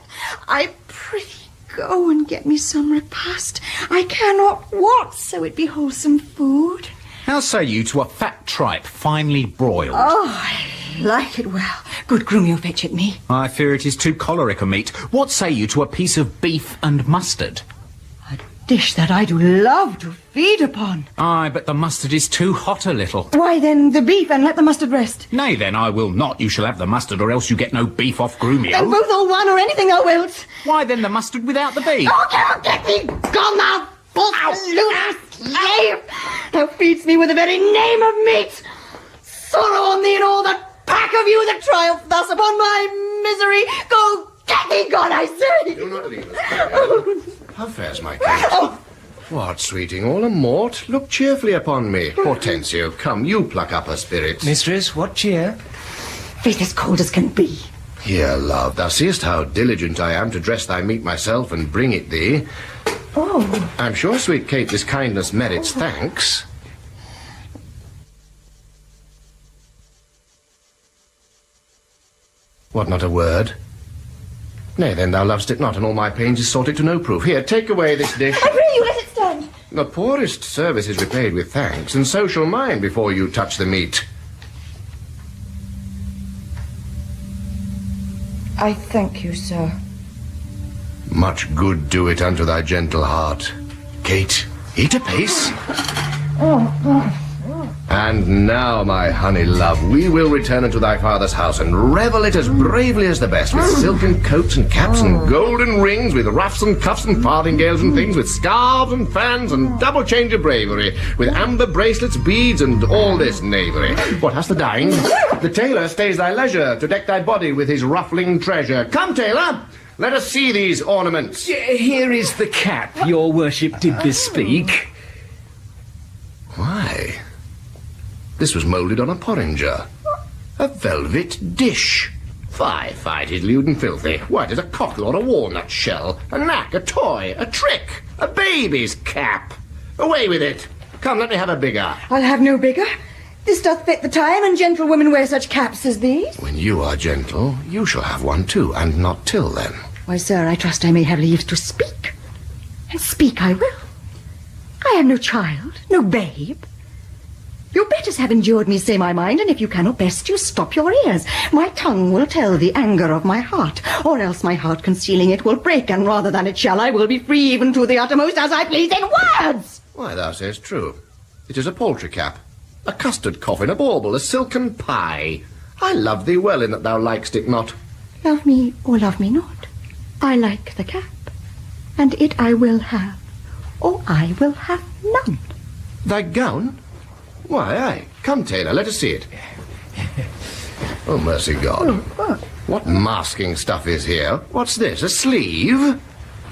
I prithee, go and get me some repast. I cannot what, so it be wholesome food. How say you to a fat tripe, finely broiled? Oh, I like it well. Good Gremio, fetch it me. I fear it is too choleric a meat. What say you to a piece of beef and mustard? Dish that I do love to feed upon. Aye, but the mustard is too hot a little. Why then the beef, and let the mustard rest. Nay then, I will not. You shall have the mustard, or else you get no beef off Gremio. Then both or one, or anything thou wilt. Why then the mustard without the beef? Oh, come, get thee gone, thou false lunar slave! Thou feedst me with the very name of meat. Sorrow on thee and all that pack of you that triumph thus upon my misery. Go, get thee gone, I say! Do not leave us. How fares my Kate? What, sweeting, all a mort? Look cheerfully upon me. Hortensio, come, you pluck up her spirits. Mistress, what cheer? Face as cold as can be. Here, love, thou seest how diligent I am to dress thy meat myself and bring it thee. Oh. I'm sure, sweet Kate, this kindness merits thanks. What, not a word? Nay, then, thou lovest it not, and all my pains is sorted to no proof. Here, take away this dish. I pray you, let it stand. The poorest service is repaid with thanks, and so shall mine before you touch the meat. I thank you, sir. Much good do it unto thy gentle heart. Kate, eat apace. And now, my honey love, we will return unto thy father's house and revel it as bravely as the best, with silken coats and caps and golden rings, with ruffs and cuffs and farthingales and things, with scarves and fans and double change of bravery, with amber bracelets, beads, and all this knavery. What, hast thou dined? The tailor stays thy leisure to deck thy body with his ruffling treasure. Come, tailor, let us see these ornaments. Here is the cap your worship did bespeak. Why, this was moulded on a porringer. A velvet dish. Fie, it is lewd and filthy. Why, it is a cockle or a walnut shell, a knack, a toy, a trick, a baby's cap. Away with it. Come, let me have a bigger. I'll have no bigger. This doth fit the time, and gentlewomen wear such caps as these. When you are gentle, you shall have one too, and not till then. Why, sir, I trust I may have leave to speak. And speak I will. I am no child, no babe. Your betters have endured me say my mind, and if you cannot best, you stop your ears. My tongue will tell the anger of my heart, or else my heart concealing it will break, and rather than it shall, I will be free even to the uttermost as I please in words. Why, thou sayest true. It is a paltry cap, a custard coffin, a bauble, a silken pie. I love thee well in that thou likest it not. Love me or love me not, I like the cap, and it I will have, or I will have none. Thy gown? Why, aye. Come, tailor, let us see it. Oh, mercy God. What masking stuff is here? What's this, a sleeve?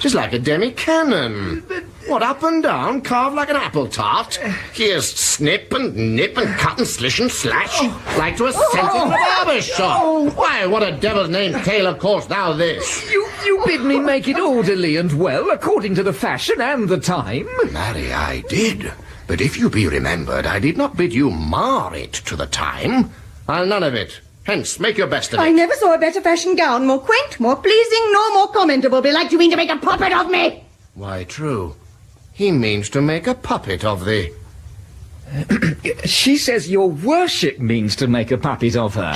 Just like a demi-cannon. What, up and down, carved like an apple tart? Here's snip and nip and cut and slish and slash, like to a cent in the barber's shop. Why, what a devil's name tailor callest thou this? You bid me make it orderly and well, according to the fashion and the time. Marry, I did. But if you be remembered, I did not bid you mar it to the time. I'll none of it. Hence, make your best of it. I never saw a better fashioned gown, more quaint, more pleasing, nor more commentable. Belike you mean to make a puppet of me? Why, true. He means to make a puppet of thee. She says your worship means to make a puppet of her.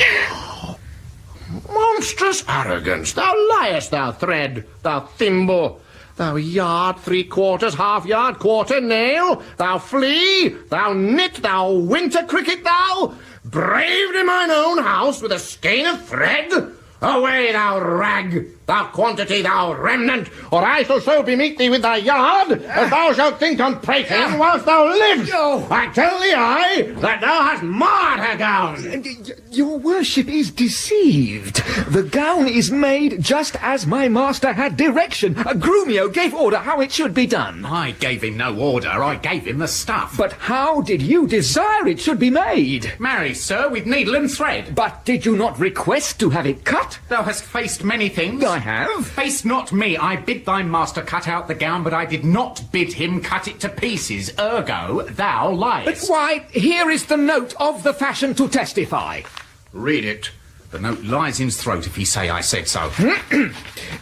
Monstrous arrogance! Thou liest, thou thread, thou thimble, thou yard, 3/4, half yard, quarter, nail, thou flea, thou nit, thou winter cricket, thou braved in mine own house with a skein of thread. Away, thou rag, thou quantity, thou remnant, or I shall so bemeet thee with thy yard as thou shalt think on prating whilst thou livest. I tell thee, that thou hast marred her gown. Your worship is deceived. The gown is made just as my master had direction. Gremio gave order how it should be done. I gave him no order, I gave him the stuff. But how did you desire it should be made? Marry, sir, with needle and thread. But did you not request to have it cut? Thou hast faced many things. I have. Face not me. I bid thy master cut out the gown, but I did not bid him cut it to pieces. Ergo, thou liest. But why, here is the note of the fashion to testify. Read it. The note lies in his throat if he say I said so.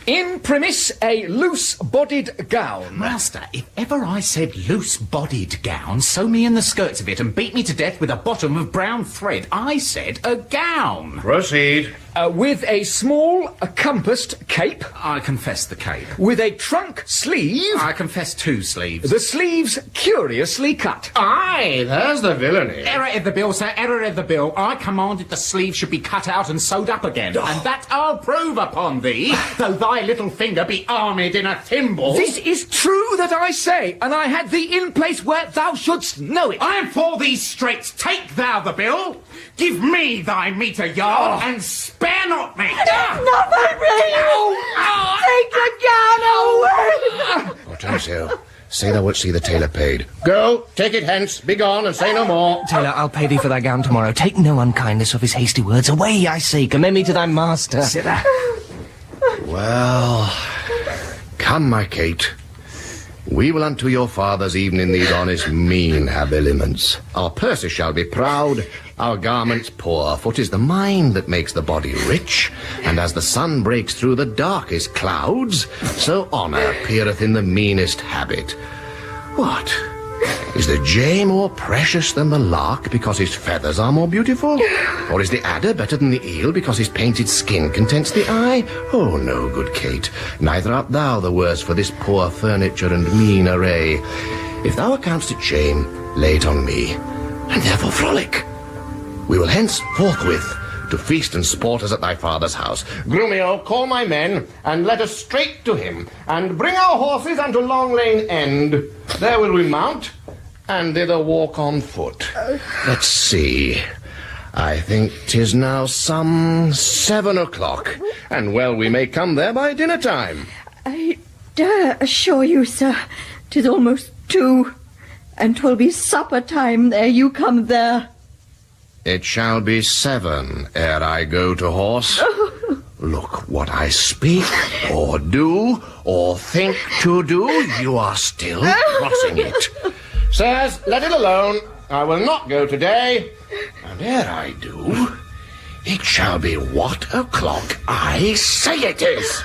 In premise, a loose-bodied gown. Master, if ever I said loose-bodied gown, sew me in the skirts of it and beat me to death with a bottom of brown thread. I said a gown. Proceed. With a small, compassed cape. I confess the cape. With a trunk sleeve. I confess 2 sleeves. The sleeves curiously cut. Aye, there's the villainy. Error of the bill, sir, error of the bill. I commanded the sleeve should be cut out and sewed up again. And that I'll prove upon thee, though thy little finger be armed in a thimble. This is true that I say, and I had thee in place where thou shouldst know it. I am for these straits. Take thou the bill. Give me thy metre yard, and spare not me. Not my ring! Take the gown away! Hortensio, say thou wilt see the tailor paid. Go, take it hence, be gone, and say no more. Tailor, I'll pay thee for thy gown tomorrow. Take no unkindness of his hasty words. Away, I say, commend me to thy master. Sirrah. Well, come, my Kate. We will unto your father's even in these honest mean habiliments. Our purses shall be proud, our garments poor, for 'tis the mind that makes the body rich, and as the sun breaks through the darkest clouds, so honour appeareth in the meanest habit. What? Is the jay more precious than the lark because his feathers are more beautiful? Or is the adder better than the eel because his painted skin contents the eye? Oh, no, good Kate, neither art thou the worse for this poor furniture and mean array. If thou accountst it shame, lay it on me, and therefore frolic. We will hence forthwith to feast and sport us at thy father's house. Gremio, call my men, and let us straight to him, and bring our horses unto Long Lane End. There will we mount, and thither walk on foot. Let's see. I think 'tis now some 7 o'clock, and well we may come there by dinner time. I dare assure you, sir, 'tis almost 2, and 'twill be supper time ere you come there. It shall be 7 ere I go to horse. Look, what I speak, or do, or think to do, you are still crossing it. Sirs, let it alone. I will not go today. And ere I do, it shall be what o'clock I say it is.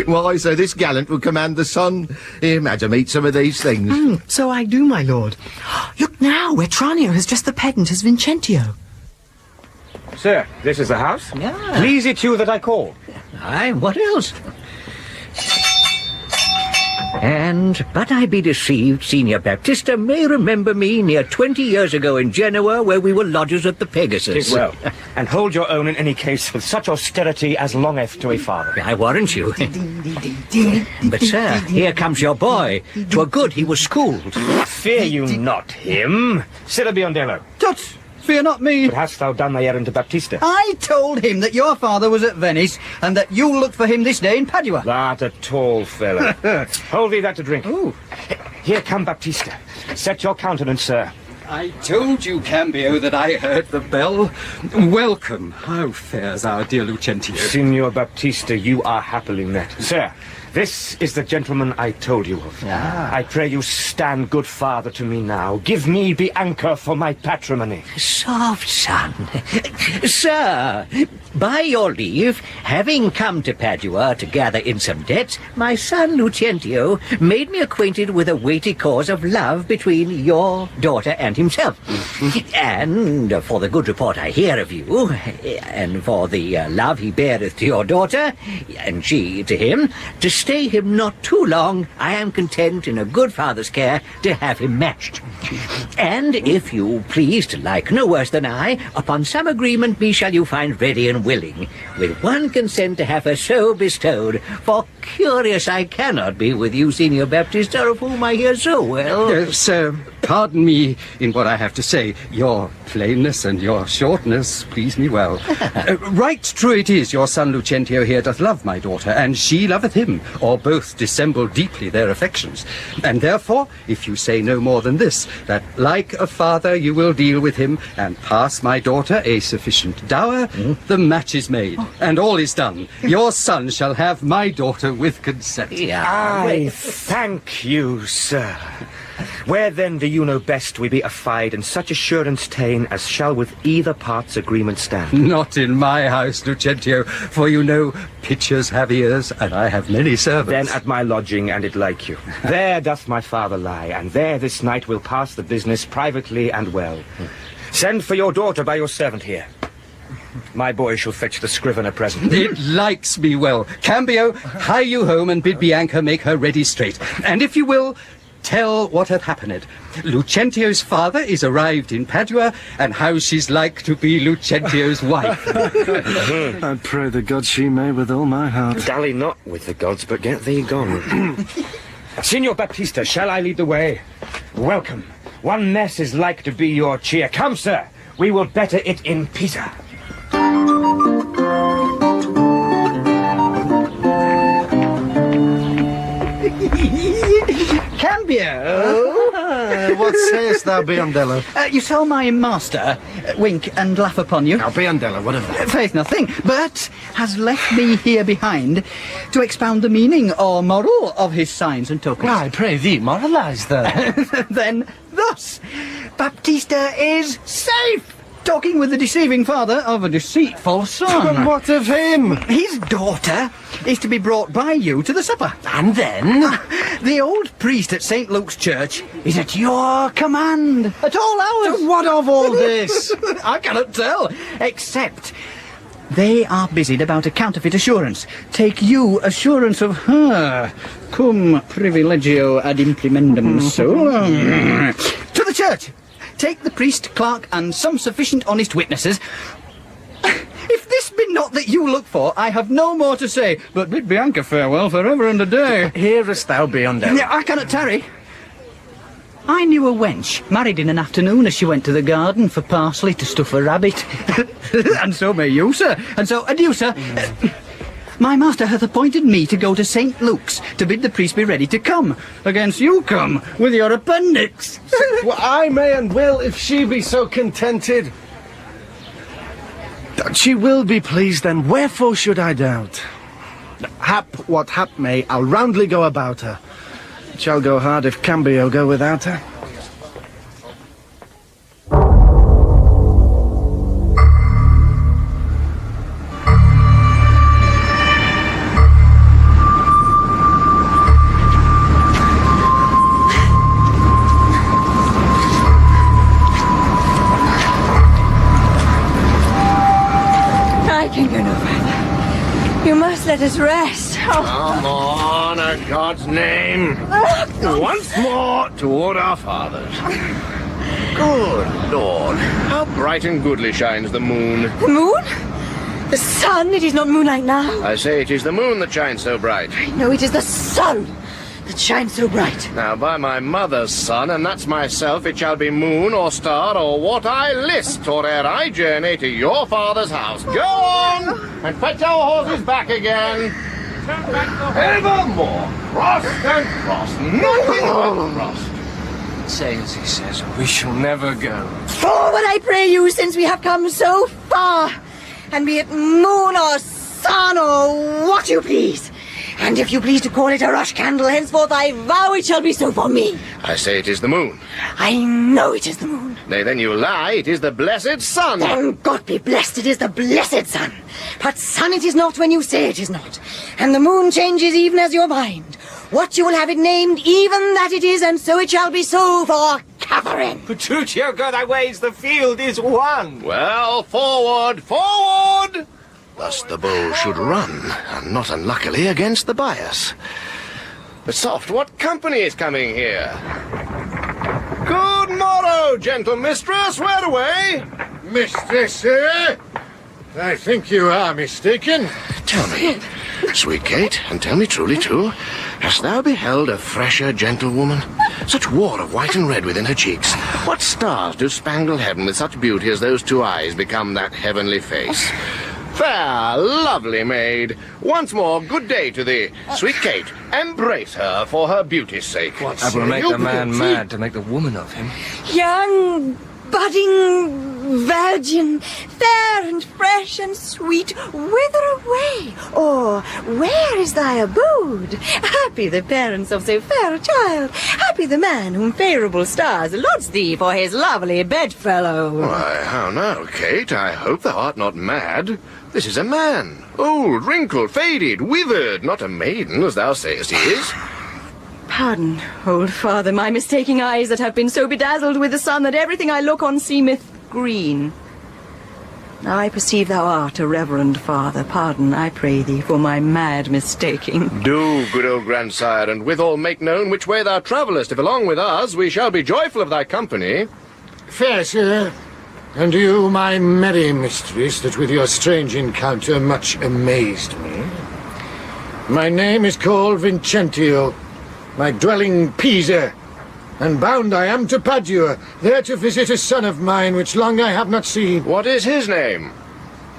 Why, so this gallant will command the sun. Imagine eat some of these things. So I do, my lord. Look now, where Tranio has dressed the pedant as Vincentio. Sir, this is the house? Yeah. Please it you that I called. Aye, what else? And, but I be deceived, Signor Baptista may remember me near 20 years ago in Genoa, where we were lodgers at the Pegasus. Tis well. And hold your own in any case with such austerity as longeth to a father. I warrant you. But, sir, here comes your boy. 'Twere good he was schooled. Fear you not him. Sirrah Biondello. Tut! Fear not me. But hast thou done thy errand to Baptista? I told him that your father was at Venice, and that you'll look for him this day in Padua. That a tall fellow. Hold thee that to drink. Ooh. Here come Baptista. Set your countenance, sir. I told you, Cambio, that I heard the bell. Welcome. How fares our dear Lucentio? Signor Baptista, you are happily met. Sir, this is the gentleman I told you of. I pray you stand good father to me now. Give me Bianca for my patrimony. Soft son. Sir, by your leave, having come to Padua to gather in some debts, my son Lucentio made me acquainted with a weighty cause of love between your daughter and himself. And for the good report I hear of you, and for the love he beareth to your daughter, and she to him, to stay him not too long, I am content in a good father's care to have him matched. And if you please to like no worse than I, upon some agreement me shall you find ready and willing, with one consent to have her so bestowed, for curious I cannot be with you, Signor Baptista, of whom I hear so well. Sir, pardon me in what I have to say. Your plainness and your shortness please me well. Right true it is, your son Lucentio here doth love my daughter, and she loveth him, or both dissemble deeply their affections. And therefore, if you say no more than this, that like a father you will deal with him, and pass my daughter a sufficient dower, the match is made, and all is done. Your son shall have my daughter with consent. I thank you, sir. Where then do you know best we be affied in such assurance ta'en as shall with either part's agreement stand? Not in my house, Lucentio, for you know pitchers have ears, and I have many servants. Then at my lodging, and it like you. There doth my father lie, and there this night we'll pass the business privately and well. Send for your daughter by your servant here. My boy shall fetch the scrivener present. It likes me well. Cambio, hie you home and bid Bianca make her ready straight. And if you will, tell what hath happened. Lucentio's father is arrived in Padua, and how she's like to be Lucentio's wife. I pray the gods she may with all my heart. Dally not with the gods, but get thee gone. Signor Baptista, shall I lead the way? Welcome. One mess is like to be your cheer. Come, sir, we will better it in Pisa. Cambio! What sayest thou, Biondello? You saw my master wink and laugh upon you. Now, Biondello, what of that? Faith nothing, but has left me here behind to expound the meaning or moral of his signs and tokens. Why, pray thee, moralise then. Then thus, Baptista is safe! Talking with the deceiving father of a deceitful son. But what of him? His daughter is to be brought by you to the supper. And then? The old priest at St. Luke's Church is at your command at all hours. So what of all this? I cannot tell, except they are busied about a counterfeit assurance. Take you assurance of her. Cum privilegio ad implementum solum. To the church. Take the priest, clerk, and some sufficient honest witnesses. If this be not that you look for, I have no more to say, but bid Bianca farewell for ever and a day. Hearest thou, Biondello? I cannot tarry. I knew a wench, married in an afternoon as she went to the garden for parsley to stuff a rabbit. And so may you, sir. And so, adieu, sir. My master hath appointed me to go to St. Luke's to bid the priest be ready to come, against you come with your appendix. Well, I may and will, if she be so contented. She will be pleased, then wherefore should I doubt? Hap what hap may, I'll roundly go about her. It shall go hard if Cambio go without her. You must let us rest. Come on, in God's name. Once more toward our fathers. Good Lord, how bright and goodly shines the moon. The moon? The sun? It is not moonlight now. I say it is the moon that shines so bright. No, it is the sun that shines so bright. Now, by my mother's son, and that's myself, it shall be moon or star or what I list, or ere I journey to your father's house. Go on, and fetch our horses back again. Evermore, crossed and crossed, nothing but crossed. say as he says, or we shall never go. Forward, I pray you, since we have come so far, and be it moon or sun or what you please. And if you please to call it a rush candle, henceforth I vow it shall be so for me. I say it is the moon. I know it is the moon. Nay, then you lie. It is the blessed sun. Then God be blessed, it is the blessed sun. But sun it is not when you say it is not. And the moon changes even as your mind. What you will have it named, even that it is, and so it shall be so for Katherine. Petruchio, go thy ways, the field is won. Well, forward, forward! Thus the bull should run, and not unluckily against the bias. But soft, what company is coming here? Good morrow, gentle mistress, where away? Mistress, I think you are mistaken. Tell me, sweet Kate, and tell me truly too, hast thou beheld a fresher gentlewoman? Such war of white and red within her cheeks. What stars do spangle heaven with such beauty as those two eyes become that heavenly face? Fair, lovely maid, once more good day to thee. Sweet Kate, embrace her for her beauty's sake. I will make the man mad to make the woman of him. Young, budding virgin, fair and fresh and sweet, whither away? Or where is thy abode? Happy the parents of so fair a child. Happy the man whom favourable stars allots thee for his lovely bedfellow. Why, how now, Kate? I hope thou art not mad. This is a man, old, wrinkled, faded, withered, not a maiden, as thou sayest he is. Pardon, old father, my mistaking eyes that have been so bedazzled with the sun that everything I look on seemeth green. Now I perceive thou art a reverend father. Pardon, I pray thee, for my mad mistaking. Do, good old grandsire, and withal make known which way thou travellest. If along with us, we shall be joyful of thy company. Fair sir, and you, my merry mistress, that with your strange encounter much amazed me. My name is called Lucentio, my dwelling Pisa, and bound I am to Padua, there to visit a son of mine which long I have not seen. What is his name?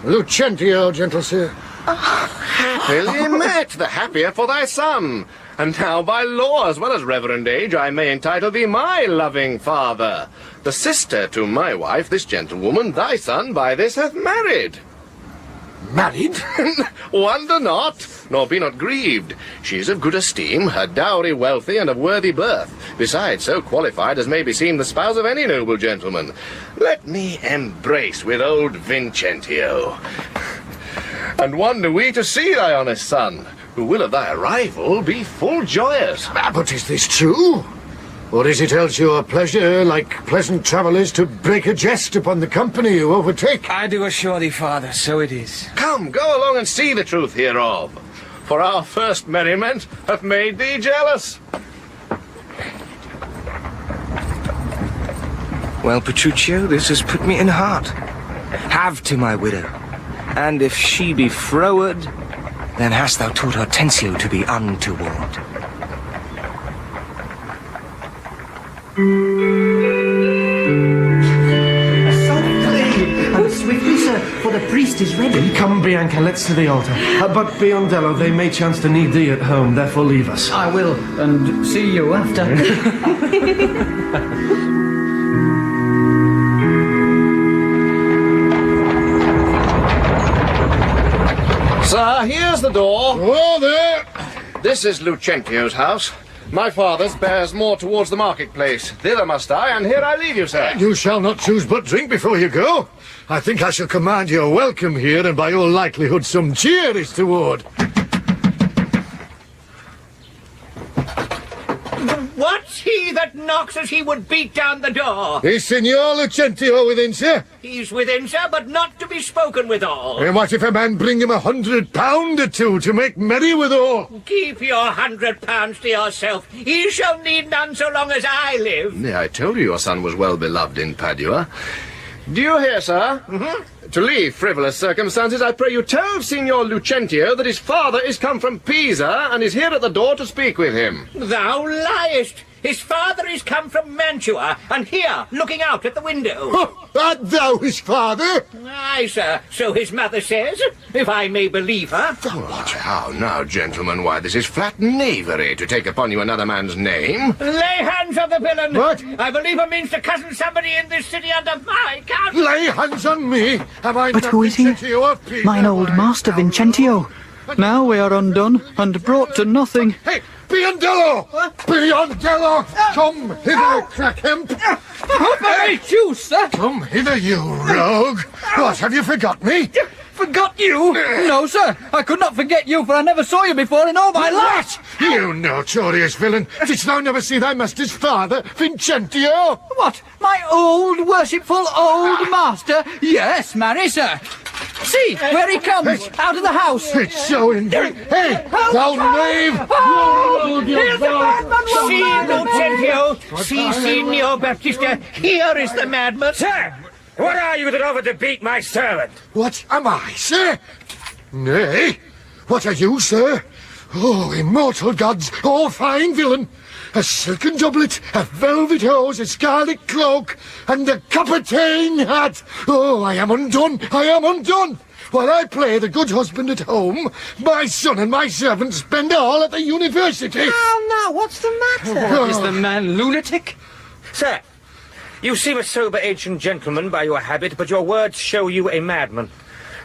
Lucentio, gentle sir. Happily met, the happier for thy son. And now by law as well as reverend age I may entitle thee my loving father. The sister to my wife, this gentlewoman, thy son by this hath married. Married? Wonder not, nor be not grieved. She is of good esteem, her dowry wealthy, and of worthy birth, besides so qualified as may beseem the spouse of any noble gentleman. Let me embrace with old Lucentio. And wonder we to see thy honest son, who will of thy arrival be full joyous. But is this true? Or is it else your pleasure, like pleasant travellers, to break a jest upon the company you overtake? I do assure thee, father, so it is. Come, go along and see the truth hereof, for our first merriment hath made thee jealous. Well, Petruchio, this has put me in heart. Have to my widow, and if she be froward, then hast thou taught Hortensio to be untoward. Softly and swiftly, sir, for the priest is ready. Come, Bianca, let's to the altar. But Biondello, they may chance to need thee at home, therefore leave us. I will, and see you after. Sir, here's the door. Oh, there! This is Lucentio's house. My father's bears more towards the marketplace. Thither must I, and here I leave you, sir. You shall not choose but drink before you go. I think I shall command your welcome here, and by all likelihood some cheer is toward. What's he that knocks as he would beat down the door? Is Signor Lucentio within, sir? He's within, sir, but not to be spoken withal. And what if a man bring him £100 or two to make merry withal? Keep your £100 to yourself. He shall need none so long as I live. Nay, I told you your son was well beloved in Padua. Do you hear, sir? To leave frivolous circumstances, I pray you tell Signor Lucentio that his father is come from Pisa and is here at the door to speak with him. Thou liest. His father is come from Mantua, and here, looking out at the window. Oh, art thou his father? Aye, sir, so his mother says, if I may believe her. What? How now, gentlemen? Why, this is flat knavery to take upon you another man's name. Lay hands on the villain. What? I believe he means to cousin somebody in this city under my account. Lay hands on me. Am I But not who is he? Lucentio of Pisa? Mine old master Vincentio. Now we are undone and brought to nothing. Hey, Biondello! Biondello! Come hither, crack hemp! Operate you, sir! Come hither, you rogue! What, have you forgot me? Forgot you? No, sir. I could not forget you, for I never saw you before in all my life. What? You notorious villain! Didst thou never see thy master's father, Vincentio? What? My old, worshipful old master? Yes, marry, sir. See, where he comes, out of the house. It's so indeed. Hey, thou knave! Here's the madman! See, Lucentio! See, Signor Baptista! Here is the madman! Sir! What are you that offer to beat my servant? What am I, sir? Nay, what are you, sir? Oh, immortal gods, oh, fine villain! A silken doublet, a velvet hose, a scarlet cloak, and a copper-tane hat! Oh, I am undone, I am undone! While I play the good husband at home, my son and my servants spend all at the university! Now, what's the matter? Is the man lunatic? Sir, you seem a sober ancient gentleman by your habit, but your words show you a madman.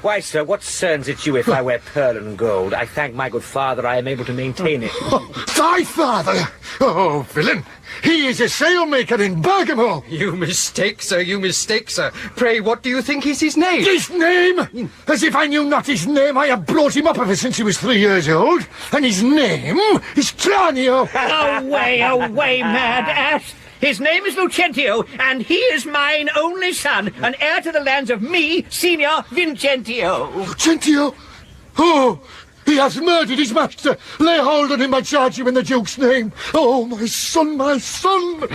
Why, sir, what cerns it you if I wear pearl and gold? I thank my good father I am able to maintain it. Thy father? Oh, villain! He is a sailmaker in Bergamo! You mistake, sir, you mistake, sir. Pray, what do you think is his name? His name? As if I knew not his name. I have brought him up ever since he was 3 years old. And his name is Tranio. Away, away, mad ass! His name is Lucentio, and he is mine only son, and heir to the lands of me, Signor Vincentio. Lucentio? Oh, he has murdered his master. Lay hold on him, I charge you in the Duke's name. Oh, my son, my son!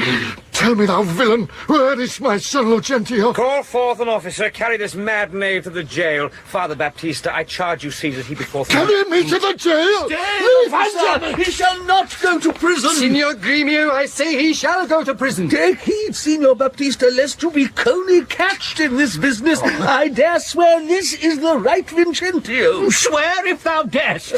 Tell me, thou villain, where is my son, Lucentio? Call forth an officer, carry this mad knave to the jail. Father Baptista, I charge you seize that he be forth. Carry me to the jail? Leave hands on him! He shall not go to prison! Signor Gremio, I say he shall go to prison. Take heed, Signor Baptista, lest you be coney catched in this business. I dare swear this is the right Vincentio. Swear if thou darest.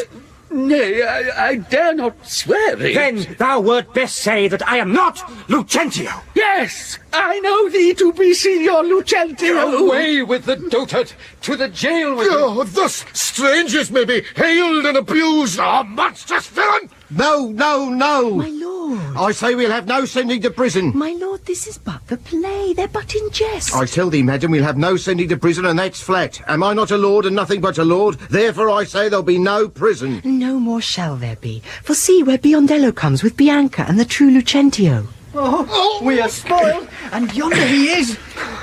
Nay, I dare not swear it. Then thou wert best say that I am not Lucentio. Yes, I know thee to be Signor Lucentio. Away with the dotard, to the jail with him. Oh, thus strangers may be hailed and abused. Oh, monstrous villain! No, no, no! My lord! I say we'll have no sending to prison. My lord, this is but the play. They're but in jest. I tell thee, madam, we'll have no sending to prison, and that's flat. Am I not a lord and nothing but a lord? Therefore I say there'll be no prison. No more shall there be. For see where Biondello comes with Bianca and the true Lucentio. Oh, we are spoiled, and yonder he is.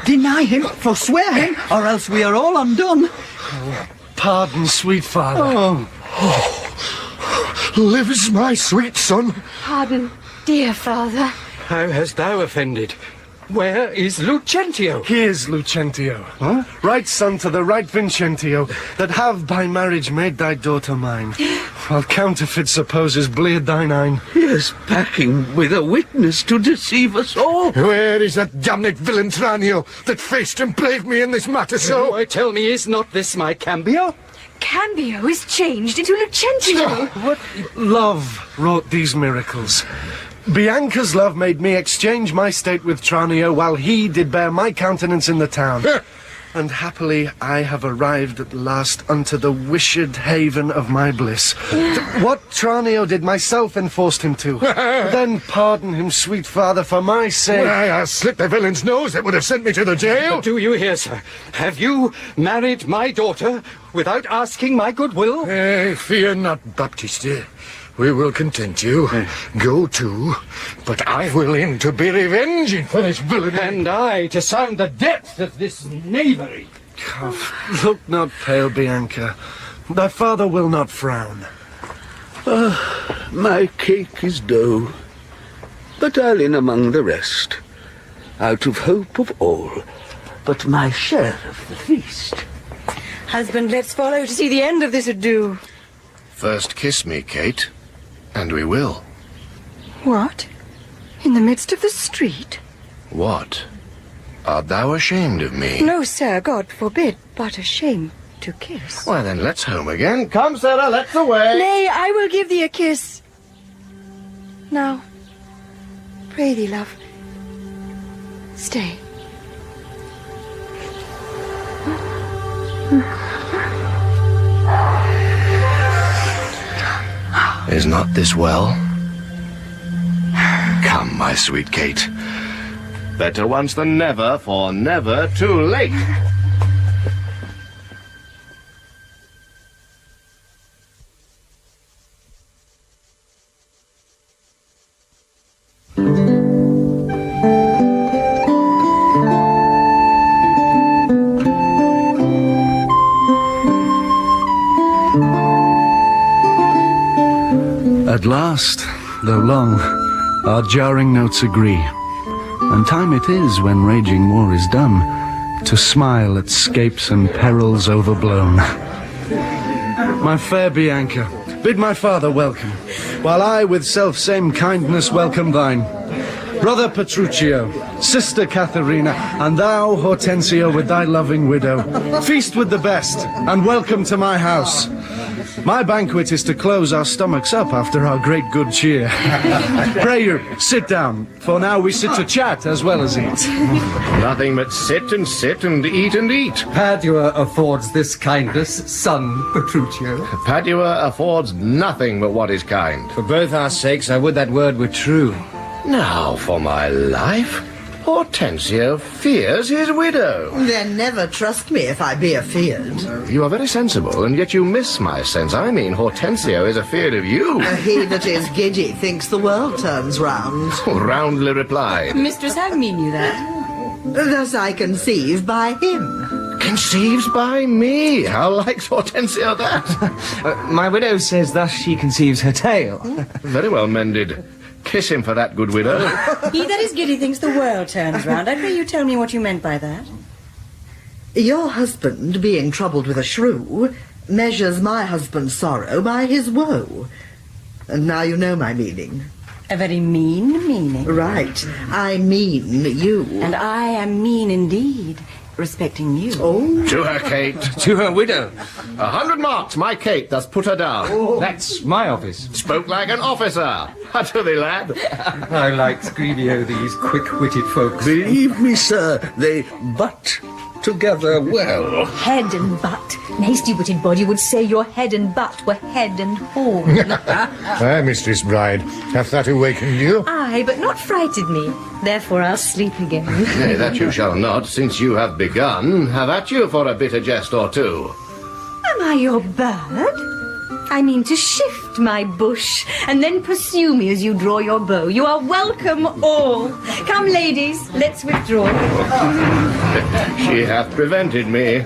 Deny him, forswear him, or else we are all undone. Pardon, sweet father. Lives my sweet son. Pardon, dear father. How hast thou offended? Where is Lucentio? Here's Lucentio. Huh? Right son to the right Vincentio, that have by marriage made thy daughter mine, while counterfeit supposes bleared thine eyne. He is packing with a witness to deceive us all. Where is that damned villain Tranio that faced and braved me in this matter so? I tell me, is not this my Cambio? Cambio is changed into Lucentio. What love wrought these miracles? Bianca's love made me exchange my state with Tranio, while he did bear my countenance in the town. And happily I have arrived at last unto the wished haven of my bliss. What Tranio did myself enforced him to. Then pardon him, sweet father, for my sake. Why, I slit the villain's nose that would have sent me to the jail. Do you hear, sir? Have you married my daughter without asking my goodwill? Fear not, Baptista. We will content you. Go to, but I will in to be revenging for this villainy. And I to sound the depth of this knavery. Look not pale, Bianca. Thy father will not frown. My cake is dough, but I'll in among the rest, out of hope of all but my share of the feast. Husband, let's follow to see the end of this ado. First kiss me, Kate, and we will. What? In the midst of the street? What? Art thou ashamed of me? No, sir, God forbid, but ashamed to kiss. Why, then let's home again. Come, Sarah, let's away. Nay, I will give thee a kiss. Now, pray thee, love, stay. Is not this well? Come, my sweet Kate. Better once than never, for never too late. At last, though long, our jarring notes agree, and time it is, when raging war is done, to smile at scapes and perils overblown. My fair Bianca, bid my father welcome, while I with self-same kindness welcome thine. Brother Petruchio, sister Katherina, and thou, Hortensio, with thy loving widow, feast with the best, and welcome to my house. My banquet is to close our stomachs up after our great good cheer. Pray you, sit down, for now we sit to chat as well as eat. Nothing but sit and eat and eat. Padua affords this kindness, son Petruchio. Padua affords nothing but what is kind. For both our sakes, I would that word were true. Now, for my life, Hortensio fears his widow. Then never trust me if I be afeard. You are very sensible, and yet you miss my sense. I mean, Hortensio is afeard of you. He that is giddy thinks the world turns round. Roundly replied. Mistress, how mean you that? Thus I conceive by him. Conceives by me? How likes Hortensio that? My widow says thus she conceives her tale. Very well mended. Kiss him for that, good widow. He that is giddy thinks the world turns round. I pray you tell me what you meant by that. Your husband, being troubled with a shrew, measures my husband's sorrow by his woe. And now you know my meaning. A very mean meaning. Right. I mean you. And I am mean indeed, respecting you. Oh. To her, Kate. To her widow. 100 marks, my Kate, thus put her down. Oh. That's my office. Spoke like an officer. To thee, lad. I like Gremio, these quick-witted folks. Believe me, sir, they butt together well. Head and butt. An hasty-witted body would say your head and butt were head and horn. Ah, Mistress Bride, hath that awakened you? Aye, but not frighted me. Therefore I'll sleep again. Nay, that you shall not, since you have begun. Have at you for a bitter jest or two. Am I your bird? I mean to shift my bush, and then pursue me as you draw your bow. You are welcome all. Come, ladies, let's withdraw. She hath prevented me.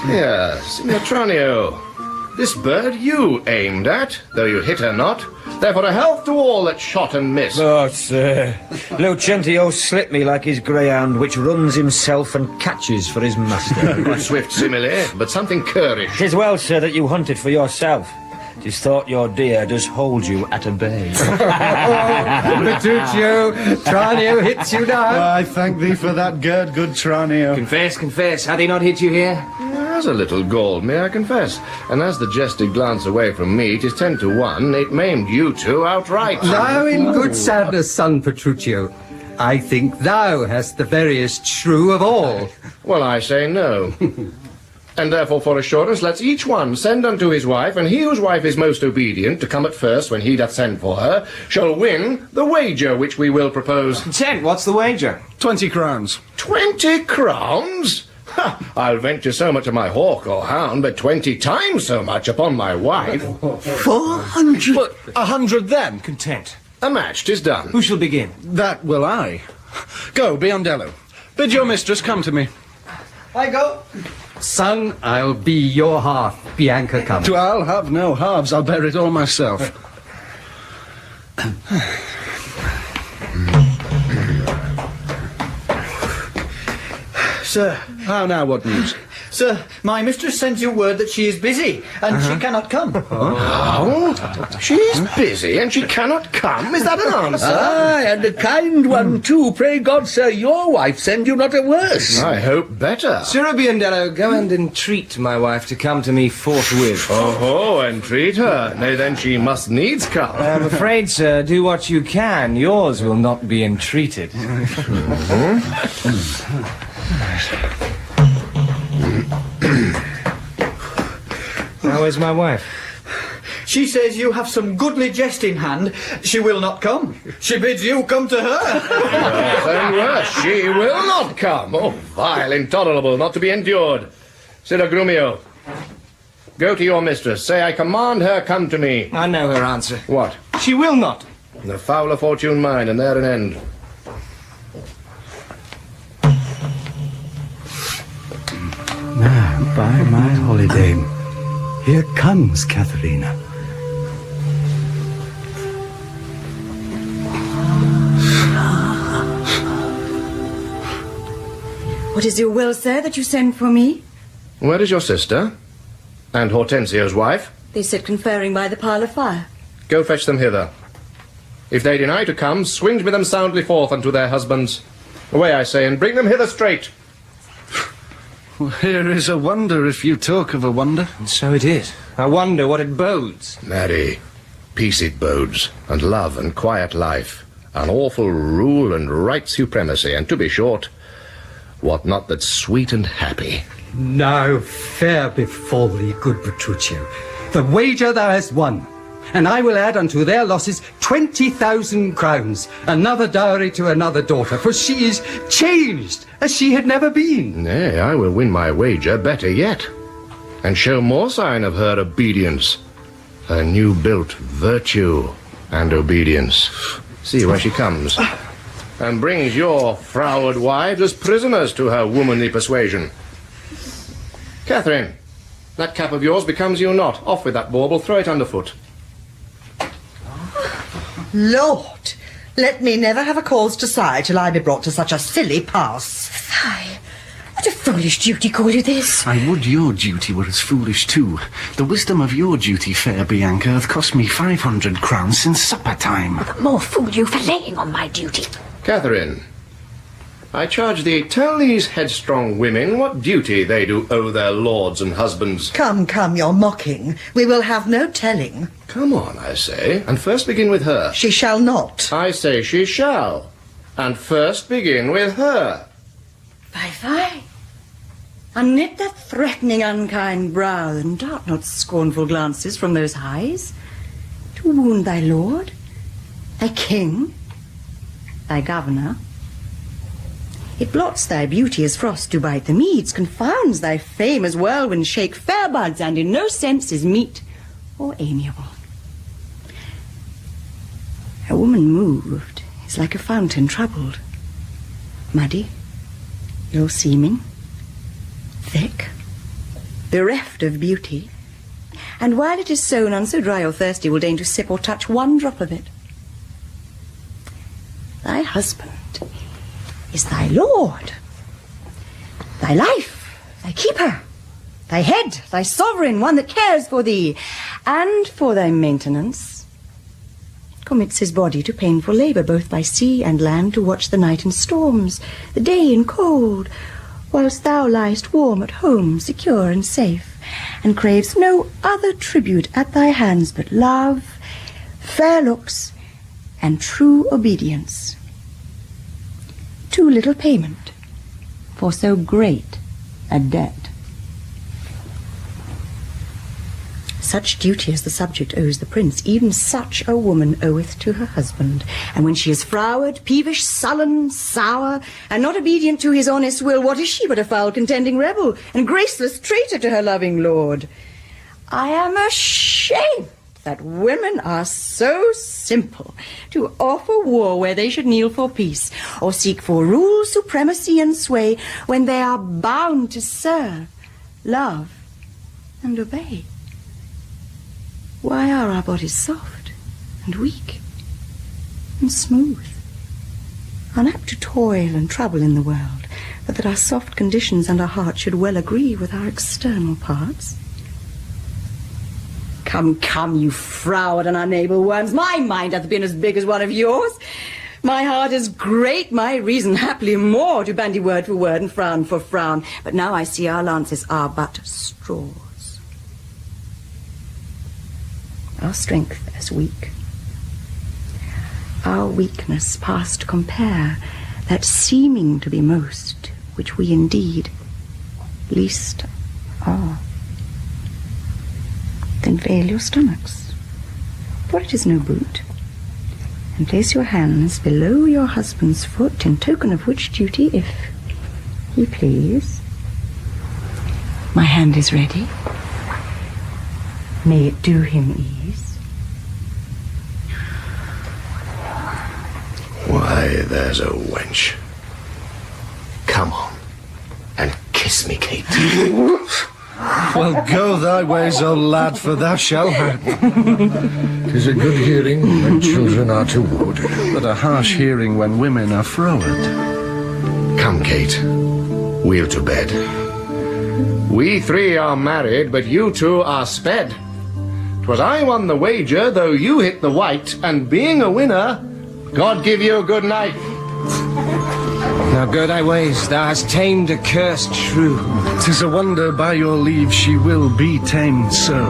Yes, Tranio. This bird you aimed at, though you hit her not. Therefore a health to all that shot and missed. Oh, sir. Lucentio slipped me like his greyhound, which runs himself and catches for his master. Good swift simile, but something currish. 'Tis well, sir, that you hunted for yourself. 'Tis thought your deer does hold you at a bay. Petruchio, Tranio hits you down. I thank thee for that, good Tranio. Confess, had he not hit you here? As a little galled me, I confess. And as the jest did glance away from me, 'tis 10 to 1, it maimed you two outright. Now in good sadness, son Petruchio, I think thou hast the veriest shrew of all. Well, I say no. And therefore, for assurance, let's each one send unto his wife, and he whose wife is most obedient to come at first when he doth send for her, shall win the wager which we will propose. Content, what's the wager? 20 crowns. 20 crowns? Ha! I'll venture so much on my hawk or hound, but 20 times so much upon my wife. 400. 100 then. Content. A match, 'tis done. Who shall begin? That will I. Go, Biondello. Bid your mistress come to me. I go. Son, I'll be your half. Bianca, come. I'll have no halves. I'll bear it all myself. Sir, how now, what news? Sir, my mistress sends you word that she is busy, and she cannot come. Oh, she's busy and she cannot come? Is that an answer? Aye, and a kind one too. Pray God, sir, your wife send you not a worse. I hope better. Sir Biandello, go and entreat my wife to come to me forthwith. Oh, entreat her. Nay, then she must needs come. I'm afraid, sir, do what you can. Yours will not be entreated. How is my wife? She says you have some goodly jest in hand. She will not come. She bids you come to her. Then worse, she will not come. Oh, vile, intolerable, not to be endured. Sister Gremio, go to your mistress. Say, I command her come to me. I know her answer. What? She will not. The fouler fortune mine, and there an end. Now, by my holiday, here comes Katherina. What is your will, sir, that you send for me? Where is your sister? And Hortensio's wife? They sit conferring by the parlour fire. Go fetch them hither. If they deny to come, swing me them soundly forth unto their husbands. Away, I say, and bring them hither straight. Well, here is a wonder, if you talk of a wonder. And so it is. I wonder what it bodes. Marry, peace it bodes, and love and quiet life, an awful rule and right supremacy, and to be short, what not that's sweet and happy. Now fair befall thee, good Petruchio. The wager thou hast won, and I will add unto their losses 20,000 crowns, another dowry to another daughter, for she is changed as she had never been. Nay, I will win my wager better yet, and show more sign of her obedience, her new-built virtue and obedience. See where she comes, and brings your froward wives as prisoners to her womanly persuasion. Katherine, that cap of yours becomes you not. Off with that bauble, throw it underfoot. Lord, let me never have a cause to sigh till I be brought to such a silly pass. Sigh? What a foolish duty call you this? I would your duty were as foolish too. The wisdom of your duty, fair Bianca, hath cost me 500 crowns since supper time. The more fool you for laying on my duty. Katherine, I charge thee, tell these headstrong women what duty they do owe their lords and husbands. Come, come, you're mocking. We will have no telling. Come on, I say, and first begin with her. She shall not. I say she shall, and first begin with her. Fie. Unknit that threatening, unkind brow, and dart not scornful glances from those eyes, to wound thy lord, thy king, thy governor. It blots thy beauty as frost do bite the meads, confounds thy fame as whirlwinds shake fair buds, and in no sense is meet or amiable. A woman moved is like a fountain troubled, muddy, ill seeming, thick, bereft of beauty, and while it is so, none so dry or thirsty will deign to sip or touch one drop of it. Thy husband is thy lord, thy life, thy keeper, thy head, thy sovereign, one that cares for thee, and for thy maintenance commits his body to painful labour, both by sea and land, to watch the night in storms, the day in cold, whilst thou liest warm at home, secure and safe, and craves no other tribute at thy hands but love, fair looks, and true obedience. Too little payment for so great a debt. Such duty as the subject owes the prince, even such a woman oweth to her husband. And when she is froward, peevish, sullen, sour, and not obedient to his honest will, what is she but a foul contending rebel, and graceless traitor to her loving lord? I am ashamed that women are so simple to offer war where they should kneel for peace, or seek for rule, supremacy, and sway, when they are bound to serve, love, and obey. Why are our bodies soft and weak and smooth, unapt to toil and trouble in the world, but that our soft conditions and our hearts should well agree with our external parts. Come, come, you froward and unable worms, my mind hath been as big as one of yours. My heart is great, my reason happily more, to bandy word for word and frown for frown. But now I see our lances are but straws. Our strength as weak, our weakness past compare, that seeming to be most, which we indeed least are. Then veil your stomachs, for it is no boot, and place your hands below your husband's foot, in token of which duty, if he please. My hand is ready. May it do him ease. Why, there's a wench. Come on, and kiss me, Kate. Well, go thy ways, old lad, for thou shalt hurt. 'Tis a good hearing when children are toward, but a harsh hearing when women are froward. Come, Kate, we'll to bed. We three are married, but you two are sped. 'Twas I won the wager, though you hit the white, and being a winner, God give you a good night. Now go thy ways, thou hast tamed a cursed shrew. 'Tis a wonder by your leave she will be tamed so.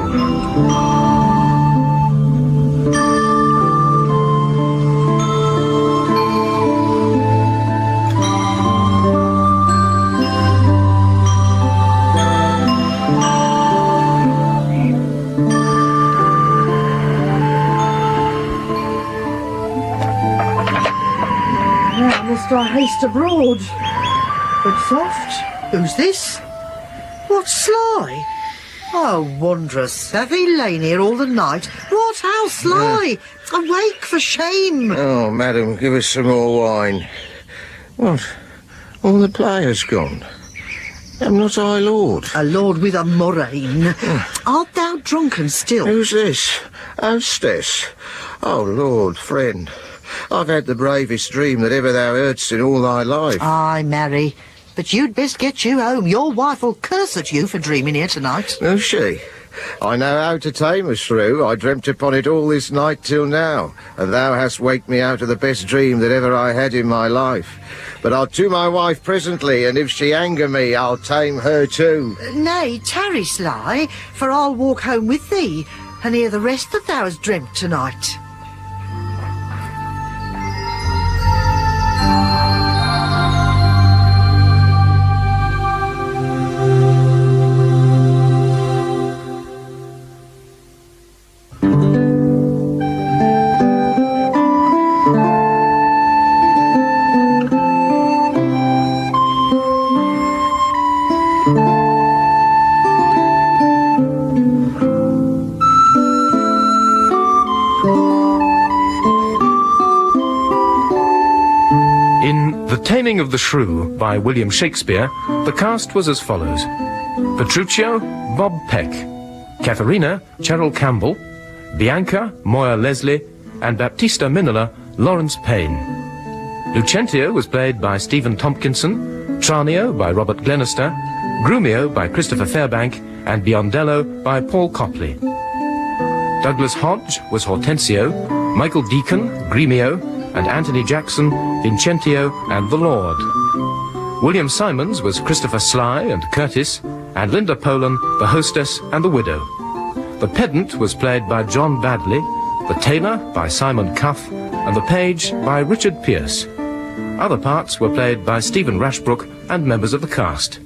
I haste abroad. But soft, who's this? What, Sly? Oh, wondrous, have he lain here all the night? What, how, Sly? Awake for shame. Oh, madam, give us some more wine. What? All the players gone? Am not I lord? A lord with a moraine. Art thou drunken still? Who's this? Hostess? Oh, lord, friend. I've had the bravest dream that ever thou heardst in all thy life. Aye, marry. But you'd best get you home. Your wife will curse at you for dreaming here tonight. Will she? I know how to tame a shrew. I dreamt upon it all this night till now, and thou hast waked me out of the best dream that ever I had in my life. But I'll to my wife presently, and if she anger me, I'll tame her too. Nay, tarry, Sly, for I'll walk home with thee, and hear the rest that thou hast dreamt tonight. Taming of the Shrew by William Shakespeare, the cast was as follows. Petruchio, Bob Peck. Katherina, Cheryl Campbell. Bianca, Moir Leslie. And Bianca Minola, Laurence Payne. Lucentio was played by Stephen Tompkinson. Tranio by Robert Glenister. Gremio by Christopher Fairbank. And Biondello by Paul Copley. Douglas Hodge was Hortensio. Michael Deacon, Gremio. And Anthony Jackson, Lucentio, and the Lord. William Simons was Christopher Sly and Curtis, and Linda Polan, the hostess and the widow. The pedant was played by John Baddeley, the tailor by Simon Cuff, and the page by Richard Pierce. Other parts were played by Stephen Rashbrook and members of the cast.